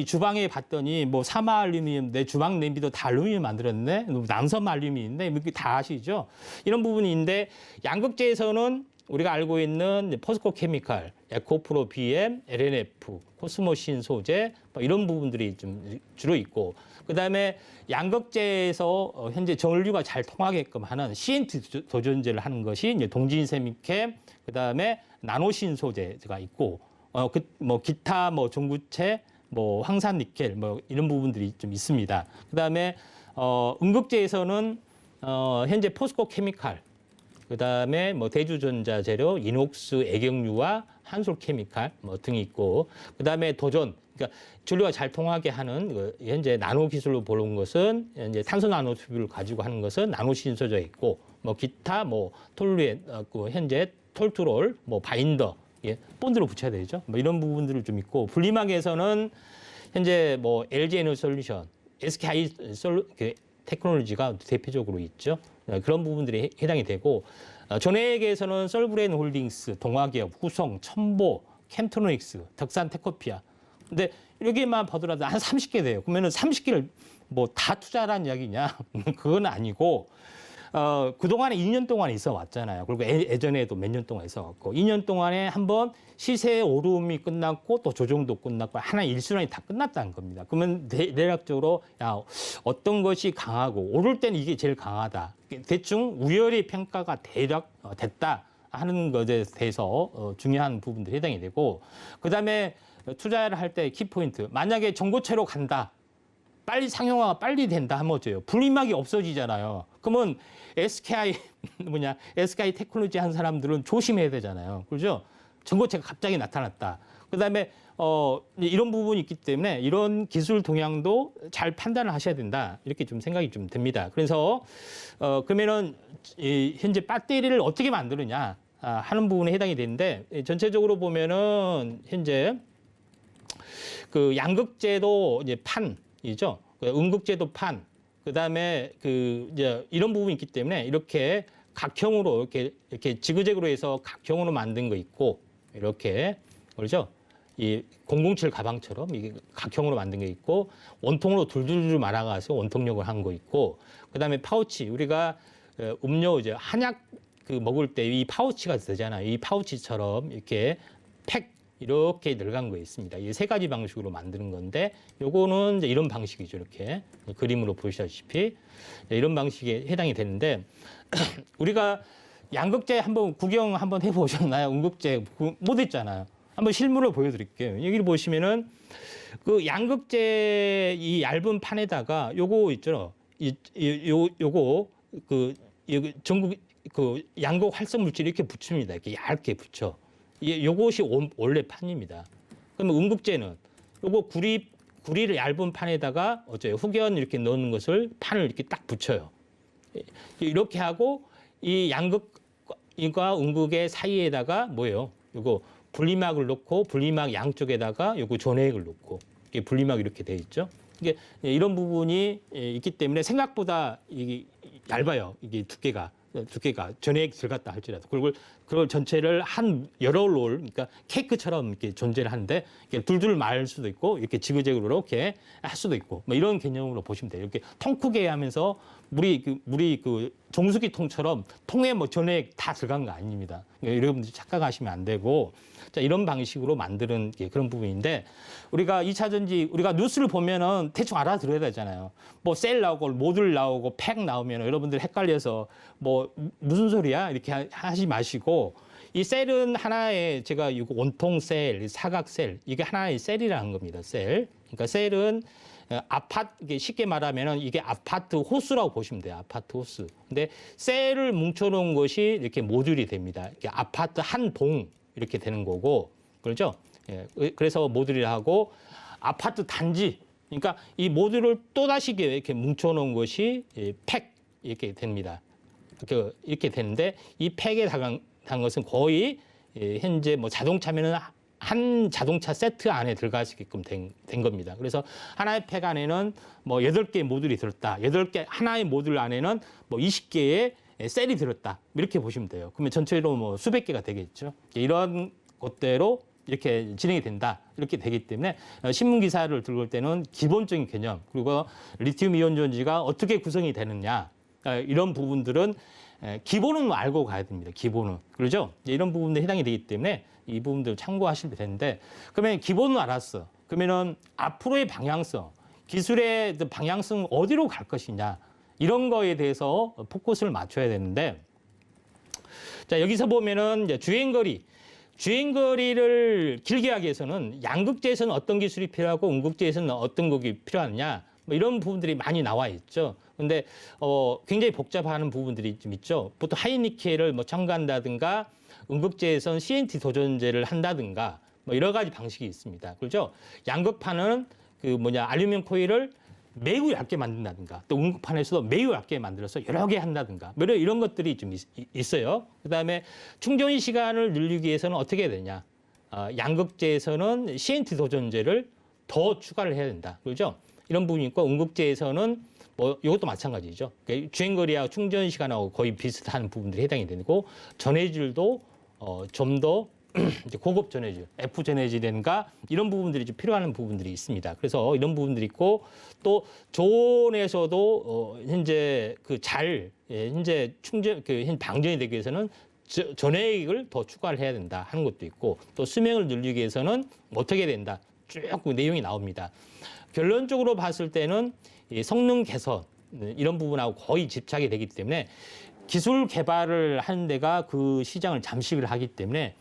주방에 봤더니, 뭐 사마알루미늄, 내 주방 냄비도 다 알루미늄 만들었네? 남섬 알루미늄인데, 이렇게 다 아시죠? 이런 부분이 있는데, 양극재에서는 우리가 알고 있는 포스코 케미칼, 에코프로 BM, LNF, 코스모신 소재 뭐 이런 부분들이 좀 주로 있고, 그다음에 양극재에서 현재 전류가 잘 통하게끔 하는 CNT 도전제를 하는 것이 이제 동진세미캠, 그다음에 나노신 소재가 있고, 뭐 기타 뭐 전구체, 뭐 황산 니켈 뭐 이런 부분들이 좀 있습니다. 그다음에 음극재에서는 현재 포스코 케미칼, 그다음에 뭐 대주전자 재료, 이녹스, 애경유와 한솔 케미칼 뭐 등이 있고, 그다음에 도전, 그러니까 전류가 잘 통하게 하는 현재 나노 기술로 보는 것은 이제 탄소 나노 튜브를 가지고 하는 것은 나노신 소재가 있고, 뭐 기타 뭐 톨루에 현재 톨투롤, 뭐 바인더, 본드로 붙여야 되죠. 뭐 이런 부분들을 좀 있고, 분리막에서는 현재 뭐 LG 에너솔루션, SKI 테크놀로지가 대표적으로 있죠. 그런 부분들이 해당이 되고, 전해액에서는 솔브레인 홀딩스, 동화기업, 후성, 첨보, 캠트로닉스, 덕산 테코피아. 근데 여기만 보더라도 한 30개 돼요. 그러면은 30개를 뭐 다 투자라는 이야기냐? 그건 아니고, 그동안에 2년 동안 있어 왔잖아요. 그리고 예전에도 몇 년 동안 있어 왔고, 2년 동안에 한번 시세 오름이 끝났고 또 조정도 끝났고 하나 일순환이 다 끝났다는 겁니다. 그러면 대략적으로 어떤 것이 강하고 오를 때는 이게 제일 강하다. 대충 우열의 평가가 대략 됐다 하는 것에 대해서 중요한 부분들이 해당이 되고, 그다음에 투자를 할 때 키포인트. 만약에 전고체로 간다. 빨리 상용화가 빨리 된다 하면 어째요? 분리막이 없어지잖아요. 그러면 SKI 테크놀로지 한 사람들은 조심해야 되잖아요. 그렇죠? 전고체가 갑자기 나타났다. 그다음에 이런 부분이 있기 때문에 이런 기술 동향도 잘 판단을 하셔야 된다. 이렇게 좀 생각이 좀 듭니다. 그래서 그러면은 현재 배터리를 어떻게 만드느냐 하는 부분에 해당이 되는데, 전체적으로 보면은 현재 그 양극재도 이제 판이죠. 음극재도 판. 그다음에 이제 이런 부분이 있기 때문에 이렇게 각형으로 이렇게 지그재그로 해서 각형으로 만든 거 있고, 이렇게 그렇죠? 이 007 가방처럼 이게 각형으로 만든 게 있고, 원통으로 둘둘둘 말아가서 원통력을 한 거 있고, 그다음에 파우치, 우리가 음료 이제 한약 먹을 때 이 파우치가 되잖아요. 이 파우치처럼 이렇게 팩 이렇게 늘어간 거 있습니다. 이 세 가지 방식으로 만드는 건데, 요거는 이제 이런 방식이죠. 이렇게 그림으로 보시다시피 이런 방식에 해당이 되는데, 우리가 양극재 한번 구경 한번 해보셨나요? 음극재 못 했잖아요. 한번 실물을 보여드릴게요. 여기를 보시면은 그 양극재 이 얇은 판에다가 요거 있죠. 요거 전국 양극 활성 물질 이렇게 붙입니다. 이렇게 얇게 붙여. 요것이 원래 판입니다. 그러면 음극재는 요거 구리를 얇은 판에다가 어쩌요 흑연 이렇게 넣는 것을 판을 이렇게 딱 붙여요. 이렇게 하고 이 양극과 음극의 사이에다가 뭐예요? 이거 분리막을 놓고 분리막 양쪽에다가 요거 전해액을 놓고 이게 분리막 이렇게 돼 있죠. 이게 이런 부분이 있기 때문에 생각보다 이게 얇아요. 이게 두께가 전해액 들어갔다 할지라도 그걸 전체를 한 여러 롤, 그러니까 케이크처럼 이렇게 존재를 하는데 이렇게 둘둘 말 수도 있고 이렇게 지그재그로 이렇게 할 수도 있고 뭐 이런 개념으로 보시면 돼요. 이렇게 통 크게 하면서 물이 그 정수기 통처럼 통에 뭐 전해액 다 들어간 거 아닙니다. 여러분들이 착각하시면 안 되고 자, 이런 방식으로 만드는 그런 부분인데 우리가 2차 전지 우리가 뉴스를 보면은 대충 알아들어야 되잖아요. 뭐 셀 나오고 모듈 나오고 팩 나오면 여러분들 헷갈려서 뭐 무슨 소리야 이렇게 하지 마시고 이 셀은 하나의 제가 이거 원통 셀, 사각 셀 이게 하나의 셀이라는 겁니다. 셀. 그러니까 셀은 이게 쉽게 말하면은 이게 아파트 호스라고 보시면 돼요. 아파트 호스. 근데 셀을 뭉쳐놓은 것이 이렇게 모듈이 됩니다. 이렇게 아파트 한 봉 이렇게 되는 거고, 그렇죠? 예, 그래서 모듈이라 하고 아파트 단지. 그러니까 이 모듈을 또 다시 이렇게 뭉쳐놓은 것이 팩 이렇게 됩니다. 이렇게 되는데 이 팩에 단 것은 거의 현재 뭐 자동차면은 한 자동차 세트 안에 들어갈 수 있게끔 된 겁니다. 그래서 하나의 팩 안에는 뭐 8개의 모듈이 들었다. 8개 하나의 모듈 안에는 뭐 20개의 셀이 들었다. 이렇게 보시면 돼요. 그러면 전체로 뭐 수백 개가 되겠죠. 이런 것대로 이렇게 진행이 된다. 이렇게 되기 때문에 신문 기사를 들을 때는 기본적인 개념 그리고 리튬 이온 전지가 어떻게 구성이 되느냐 이런 부분들은 기본은 알고 가야 됩니다. 기본은. 그렇죠? 이런 부분들에 해당이 되기 때문에 이 부분들 참고하시면 되는데 그러면 기본은 알았어. 그러면은 앞으로의 방향성, 기술의 방향성 어디로 갈 것이냐 이런 거에 대해서 포커스를 맞춰야 되는데 자 여기서 보면은 이제 주행거리를 길게 하기 위해서는 양극재에서는 어떤 기술이 필요하고 음극재에서는 어떤 것이 필요하느냐 뭐 이런 부분들이 많이 나와 있죠. 근데 굉장히 복잡한 부분들이 좀 있죠. 보통 하이니켈을 뭐 첨가한다든가 음극재에서는 CNT 도전제를 한다든가 뭐 여러 가지 방식이 있습니다. 그렇죠? 양극판은 알루미늄 코일을 매우 얇게 만든다든가 또 음극판에서도 매우 얇게 만들어서 여러 개 한다든가 뭐 이런 것들이 좀 있어요. 그다음에 충전 시간을 늘리기 위해서는 어떻게 해야 되냐? 양극재에서는 CNT 도전제를 더 추가를 해야 된다. 그렇죠? 이런 부분이 있고 음극재에서는 뭐 이것도 마찬가지죠. 그러니까 주행거리하고 충전 시간하고 거의 비슷한 부분들이 해당이 되고 전해질도 좀 더 고급 전해질, F 전해질인가 이런 부분들이 좀 필요한 부분들이 있습니다. 그래서 이런 부분들이 있고 또 조온에서도 현재 현재 충전 방전이 되기 위해서는 전해액을 더 추가를 해야 된다 하는 것도 있고 또 수명을 늘리기 위해서는 어떻게 된다 쭉 내용이 나옵니다. 결론적으로 봤을 때는 이 성능 개선 이런 부분하고 거의 집착이 되기 때문에 기술 개발을 하는 데가 그 시장을 잠식을 하기 때문에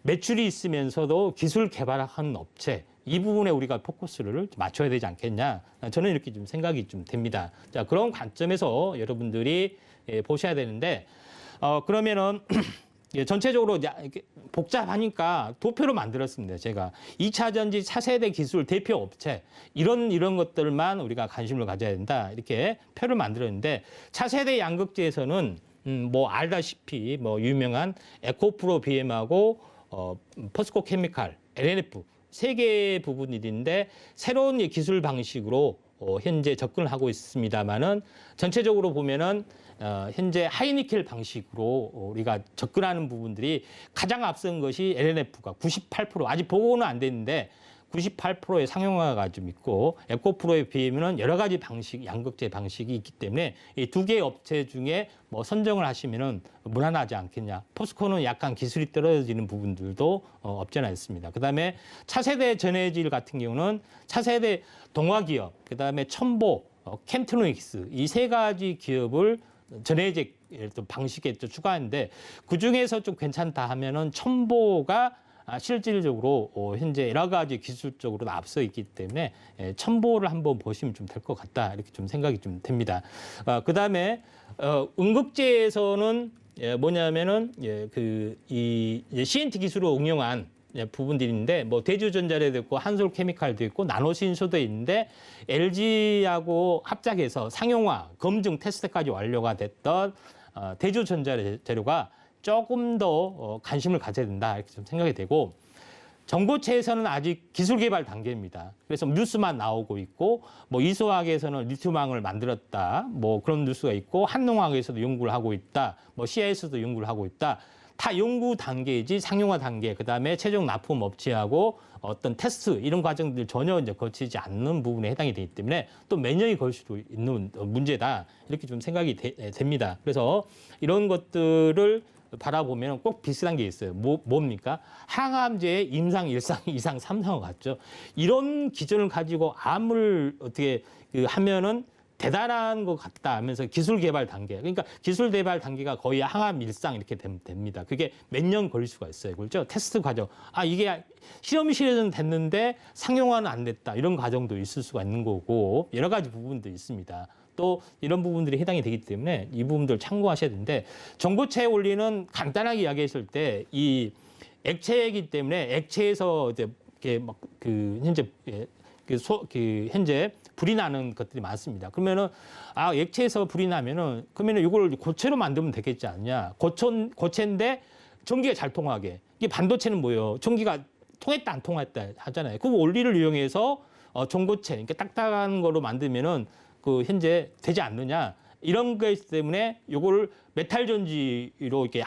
매출이 있으면서도 기술 개발하는 업체 이 부분에 우리가 포커스를 맞춰야 되지 않겠냐 저는 이렇게 좀 생각이 좀 됩니다. 자 그런 관점에서 여러분들이 보셔야 되는데 그러면은 전체적으로 복잡하니까 도표로 만들었습니다. 제가 2차 전지 차세대 기술 대표 업체 이런 것들만 우리가 관심을 가져야 된다. 이렇게 표를 만들었는데 차세대 양극재에서는 뭐 알다시피 뭐 유명한 에코프로 BM하고 포스코 케미칼, LNF 세 개의 부분인데 새로운 기술 방식으로 현재 접근을 하고 있습니다만은 전체적으로 보면은 현재 하이니켈 방식으로 우리가 접근하는 부분들이 가장 앞선 것이 LNF가 98% 아직 보고는 안 됐는데 98%의 상용화가 좀 있고 에코프로에 비하면 여러 가지 방식, 양극재 방식이 있기 때문에 이 두 개의 업체 중에 뭐 선정을 하시면은 무난하지 않겠냐. 포스코는 약간 기술이 떨어지는 부분들도 없지 않아 있습니다. 그다음에 차세대 전해질 같은 경우는 차세대 동화기업, 그다음에 첨보, 캠트로닉스 이 세 가지 기업을 전해질 방식에 또 추가하는데 그 중에서 좀 괜찮다 하면은 첨보가 실질적으로 현재 여러 가지 기술적으로 앞서 있기 때문에 첨보를 한번 보시면 좀 될 것 같다 이렇게 좀 생각이 좀 됩니다. 그다음에 음극재에서는 뭐냐면은 이 CNT 기술을 응용한 부분들인데 뭐 대주전자래도 있고 한솔케미칼도 있고 나노신소도 있는데 LG하고 합작해서 상용화 검증 테스트까지 완료가 됐던 대주전자 재료가 조금 더 관심을 가져야 된다 이렇게 좀 생각이 되고 전고체에서는 아직 기술 개발 단계입니다. 그래서 뉴스만 나오고 있고 뭐 이소화학에서는 리튬황을 만들었다 뭐 그런 뉴스가 있고 한농화학에서도 연구를 하고 있다 뭐 시아에서도 연구를 하고 있다. 다 연구 단계이지 상용화 단계, 그다음에 최종 납품 업체하고 어떤 테스트 이런 과정들 전혀 이제 거치지 않는 부분에 해당이 되기 때문에 또 몇 년이 걸 수도 있는 문제다 이렇게 좀 생각이 됩니다. 그래서 이런 것들을 바라보면 꼭 비슷한 게 있어요. 뭡니까? 항암제의 임상 1상, 2상, 3상을 갖죠. 이런 기준을 가지고 암을 어떻게 하면은 대단한 것 같다 하면서 기술 개발 단계. 그러니까 기술 개발 단계가 거의 항암 일상 이렇게 됩니다. 그게 몇 년 걸릴 수가 있어요. 그렇죠? 테스트 과정. 이게 실험실에서는 됐는데 상용화는 안 됐다. 이런 과정도 있을 수가 있는 거고 여러 가지 부분도 있습니다. 또 이런 부분들이 해당이 되기 때문에 이 부분들 참고하셔야 되는데 전고체 원리는 간단하게 이야기했을 때 이 액체이기 때문에 액체에서 이제 이렇게 막 현재 현재 불이 나는 것들이 많습니다. 그러면은 액체에서 불이 나면은 그러면은 이걸 고체로 만들면 되겠지 않냐? 고체인데 전기가 잘 통하게. 이게 반도체는 뭐예요? 전기가 통했다 안 통했다 하잖아요. 그 원리를 이용해서 전고체, 그러니까 딱딱한 거로 만들면은 현재 되지 않느냐? 이런 것 때문에 이거를 메탈 전지로 이렇게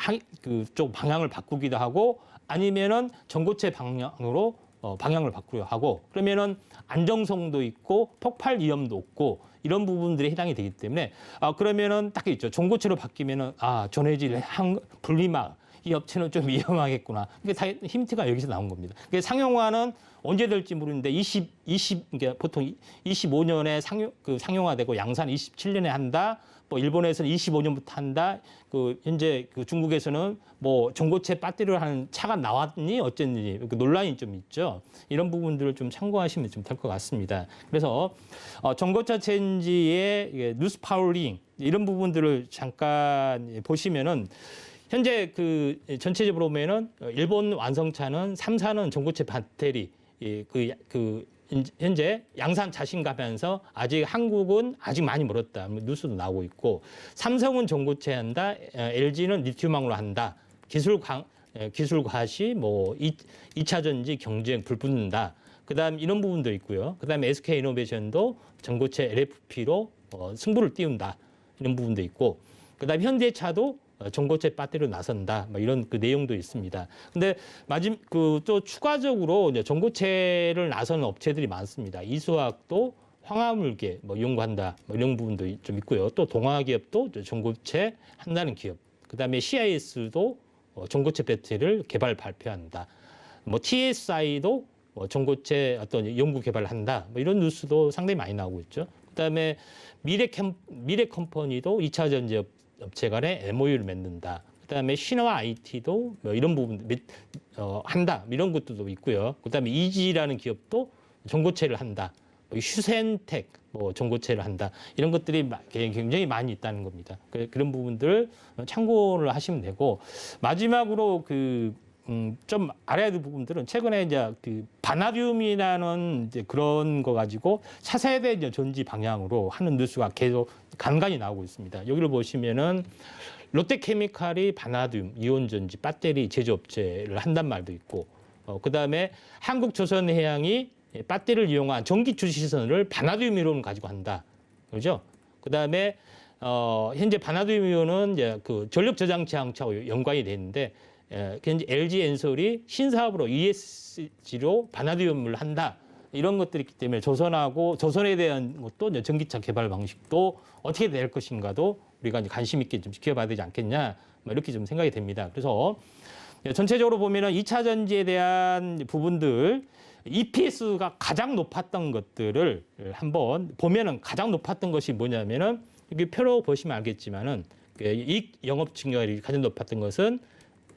쪽 방향을 바꾸기도 하고 아니면은 전고체 방향으로 방향을 바꾸려 하고 그러면은 안정성도 있고 폭발 위험도 없고 이런 부분들이 해당이 되기 때문에 그러면은 딱 있죠. 전고체로 바뀌면은 전해질 분리막 이 업체는 좀 위험하겠구나. 이게 다 힌트가 여기서 나온 겁니다. 상용화는 언제 될지 모르는데 그러니까 보통 25년에 상용화되고 양산 27년에 한다. 뭐 일본에서는 25년부터 한다. 현재 중국에서는 뭐 전고체 배터리를 하는 차가 나왔니 어쨌니 논란이 좀 있죠. 이런 부분들을 좀 참고하시면 좀 될 것 같습니다. 그래서 전고체 체인지의 뉴스 파울링 이런 부분들을 잠깐 보시면은 현재 전체적으로 보면은 일본 완성차는 3사는 전고체 배터리 현재 양산 자신감하면서 아직 한국은 아직 많이 멀었다. 뉴스도 나오고 있고 삼성은 전고체 한다. LG는 리튬황으로 한다. 기술 과시 뭐 2차 전지 경쟁 불붙는다. 그다음 이런 부분도 있고요. 그다음에 SK 이노베이션도 전고체 LFP로 승부를 띄운다. 이런 부분도 있고 그다음 현대차도 전고체 배터리로 나선다. 뭐 이런 내용도 있습니다. 근데 또 추가적으로 이제 전고체를 나서는 업체들이 많습니다. 이수화학도 황화물계 뭐 연구한다. 뭐 이런 부분도 좀 있고요. 또 동화기업도 전고체 한다는 기업. 그다음에 CIS도 전고체 배터리를 개발 발표한다. 뭐 TSI도 전고체 어떤 연구 개발을 한다. 뭐 이런 뉴스도 상당히 많이 나오고 있죠. 그다음에 미래 컴퍼니도 2차 전지 업체 간에 MOU를 맺는다. 그다음에 신화 IT도 뭐 이런 부분 한다. 이런 것도 있고요. 그다음에 이지라는 기업도 전고체를 한다. 휴센텍 전고체를 한다. 이런 것들이 굉장히 많이 있다는 겁니다. 그런 부분들 참고를 하시면 되고 마지막으로 좀 알아야 될 부분들은 최근에 이제 바나듐이라는 이제 그런 거 가지고 차세대 이제 전지 방향으로 하는 뉴스가 계속 간간히 나오고 있습니다. 여기를 보시면은 롯데케미칼이 바나듐 이온 전지 배터리 제조업체를 한단 말도 있고, 그다음에 한국조선해양이 배터리를 이용한 전기 주시선을 바나듐 이론을 가지고 한다. 그렇죠? 그다음에 현재 바나듐 이론은 이제 전력 저장치 항차와 연관이 되는데 현재 LG 엔솔이 신사업으로 ESG로 바나듐을 한다. 이런 것들이 있기 때문에 조선에 대한 것도 이제 전기차 개발 방식도 어떻게 될 것인가도 우리가 이제 관심 있게 좀 지켜봐야 되지 않겠냐. 이렇게 좀 생각이 됩니다. 그래서 전체적으로 보면은 2차 전지에 대한 부분들 EPS가 가장 높았던 것들을 한번 보면은 가장 높았던 것이 뭐냐면은 여기 표로 보시면 알겠지만은 이익 영업 증가율이 가장 높았던 것은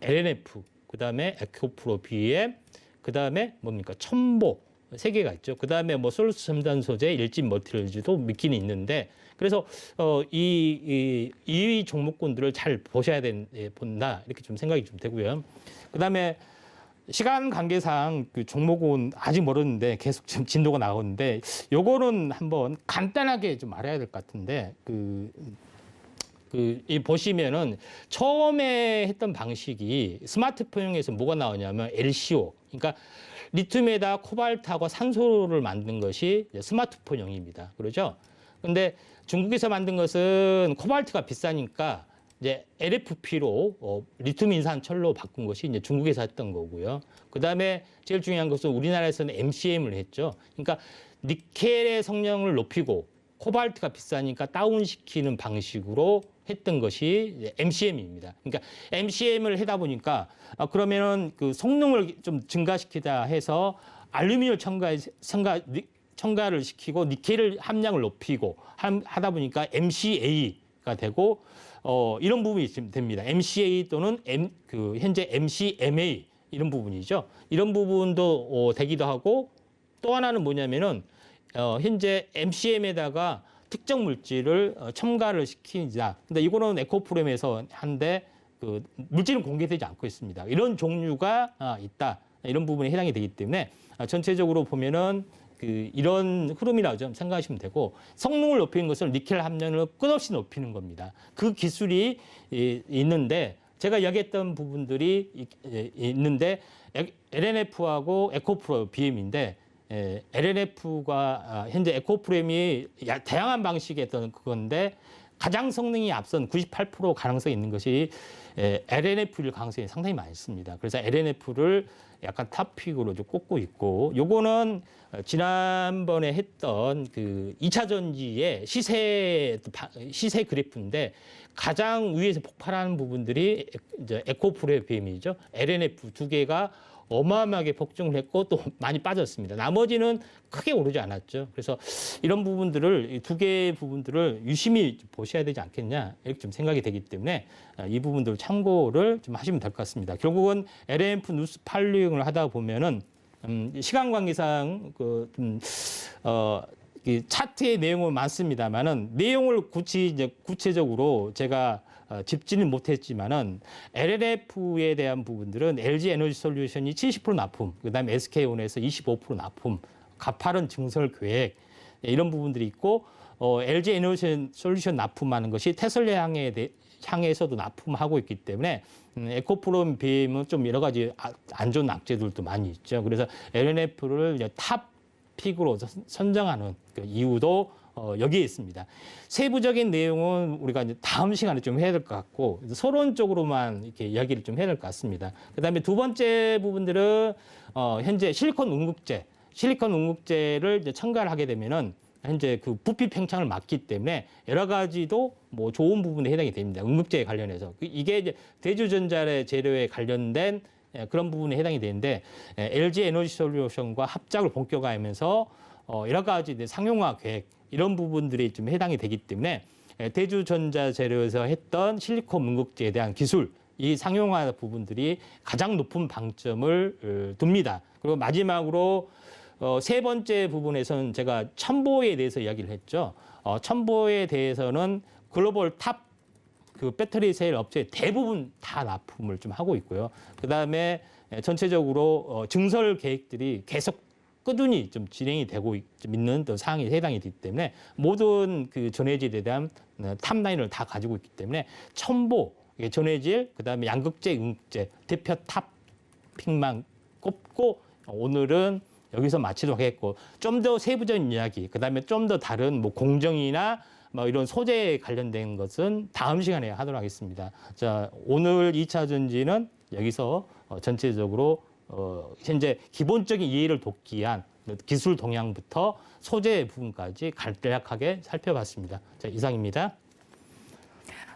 LNF, 그다음에 에코프로 BM, 그다음에 뭡니까? 첨보 세 개가 있죠. 그다음에 솔루스 첨단 소재, 일진 머티리얼즈도 믿기는 있는데 그래서 이 종목군들을 잘 보셔야 본다 이렇게 좀 생각이 좀 되고요. 그다음에 시간 관계상 그 종목은 아직 멀었는데 계속 지금 진도가 나오는데 요거는 한번 간단하게 좀 알아야 될 것 같은데 이 보시면은 처음에 했던 방식이 스마트폰용에서 뭐가 나오냐면 LCO, 그러니까 리튬에다 코발트하고 산소를 만든 것이 이제 스마트폰용입니다. 그러죠? 근데 중국에서 만든 것은 코발트가 비싸니까 이제 LFP로 리튬 인산철로 바꾼 것이 이제 중국에서 했던 거고요. 그다음에 제일 중요한 것은 우리나라에서는 MCM을 했죠. 그러니까 니켈의 성능을 높이고 코발트가 비싸니까 다운시키는 방식으로 했던 것이 이제 MCM입니다. 그러니까 MCM을 하다 보니까 그러면은 그 성능을 좀 증가시키다 해서 알루미늄 첨가를 시키고 니켈을 함량을 높이고 하다 보니까 MCA가 되고 이런 부분이 지금 됩니다. MCA 또는 현재 MCMA 이런 부분이죠. 이런 부분도 되기도 하고 또 하나는 뭐냐면은 현재 MCM에다가 특정 물질을 첨가를 시키자. 근데 이거는 에코프롬에서 한데 그 물질은 공개되지 않고 있습니다. 이런 종류가 있다. 이런 부분에 해당이 되기 때문에 전체적으로 보면은 이런 흐름이라고 좀 생각하시면 되고 성능을 높이는 것을 니켈 함량을 끝없이 높이는 겁니다. 그 기술이 있는데 제가 이야기했던 부분들이 있는데 LNF하고 에코프로 BM인데 LNF가 현재 에코프레임이 다양한 방식의 어떤 그건데 가장 성능이 앞선 98% 가능성이 있는 것이 LNF일 가능성이 상당히 많습니다. 그래서 LNF를 약간 탑픽으로 좀 꼽고 있고 요거는 지난번에 했던 그 2차 전지의 시세 그래프인데 가장 위에서 폭발하는 부분들이 이제 에코프레임이죠. LNF 두 개가 어마어마하게 폭증을 했고 또 많이 빠졌습니다. 나머지는 크게 오르지 않았죠. 그래서 이런 부분들을 두 개의 부분들을 유심히 보셔야 되지 않겠냐 이렇게 좀 생각이 되기 때문에 이 부분들을 참고를 좀 하시면 될 것 같습니다. 결국은 LNF 뉴스 팔로잉을 하다 보면은 시간 관계상 이 차트의 내용은 많습니다만은 내용을 구체적으로 제가 짚지는 못했지만은 LNF에 대한 부분들은 LG 에너지 솔루션이 70% 납품, 그다음에 SK온에서 25% 납품, 가파른 증설 계획 이런 부분들이 있고 LG 에너지 솔루션 납품하는 것이 테슬라 향해서도 납품하고 있기 때문에 에코프롬 BM은 좀 여러 가지 안 좋은 악재들도 많이 있죠. 그래서 LNF를 탑 픽으로 선정하는 그 이유도 여기에 있습니다. 세부적인 내용은 우리가 이제 다음 시간에 좀 해야 될 것 같고 서론적으로만 이렇게 이야기를 좀 해야 될 것 같습니다. 그다음에 두 번째 부분들은 현재 실리콘 응급제를 이제 첨가를 하게 되면은 현재 그 부피 팽창을 막기 때문에 여러 가지도 뭐 좋은 부분에 해당이 됩니다. 응급제에 관련해서 이게 이제 대주전자의 재료에 관련된 그런 부분에 해당이 되는데 LG 에너지 솔루션과 합작을 본격화하면서 여러 가지 상용화 계획 이런 부분들이 좀 해당이 되기 때문에 대주전자 재료에서 했던 실리콘 응급제에 대한 기술 이 상용화 부분들이 가장 높은 방점을 둡니다. 그리고 마지막으로 세 번째 부분에서는 제가 첨보에 대해서 이야기를 했죠. 첨보에 대해서는 글로벌 탑 그 배터리 셀 업체 대부분 다 납품을 좀 하고 있고요. 그다음에 전체적으로 증설 계획들이 계속 꾸준히 좀 진행이 되고 있는 또 사항이 해당이 되기 때문에 모든 그 전해질에 대한 탑라인을 다 가지고 있기 때문에 첨보, 전해질, 그다음에 양극재, 응극재 대표 탑픽만 꼽고 오늘은 여기서 마치도록 하겠고 좀 더 세부적인 이야기, 그다음에 좀 더 다른 뭐 공정이나 뭐 이런 소재에 관련된 것은 다음 시간에 하도록 하겠습니다. 자, 오늘 2차 전지는 여기서 전체적으로 현재 기본적인 이해를 돕기 위한 기술 동향부터 소재 부분까지 간략하게 살펴봤습니다. 자, 이상입니다.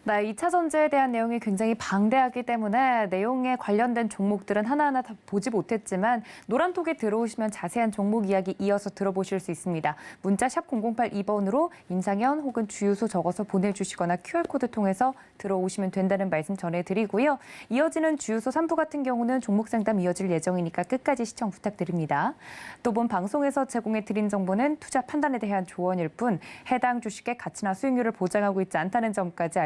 네, 2차 전지에 대한 내용이 굉장히 방대하기 때문에 내용에 관련된 종목들은 하나하나 다 보지 못했지만 노란톡에 들어오시면 자세한 종목 이야기 이어서 들어보실 수 있습니다. 문자 샵 0082번으로 임상현 혹은 주유소 적어서 보내주시거나 QR코드 통해서 들어오시면 된다는 말씀 전해드리고요. 이어지는 주유소 3부 같은 경우는 종목 상담 이어질 예정이니까 끝까지 시청 부탁드립니다. 또 본 방송에서 제공해드린 정보는 투자 판단에 대한 조언일 뿐 해당 주식의 가치나 수익률을 보장하고 있지 않다는 점까지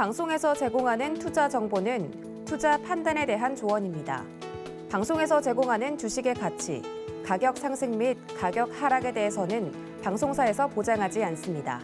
방송에서 제공하는 투자 정보는 투자 판단에 대한 조언입니다. 방송에서 제공하는 주식의 가치, 가격 상승 및 가격 하락에 대해서는 방송사에서 보장하지 않습니다.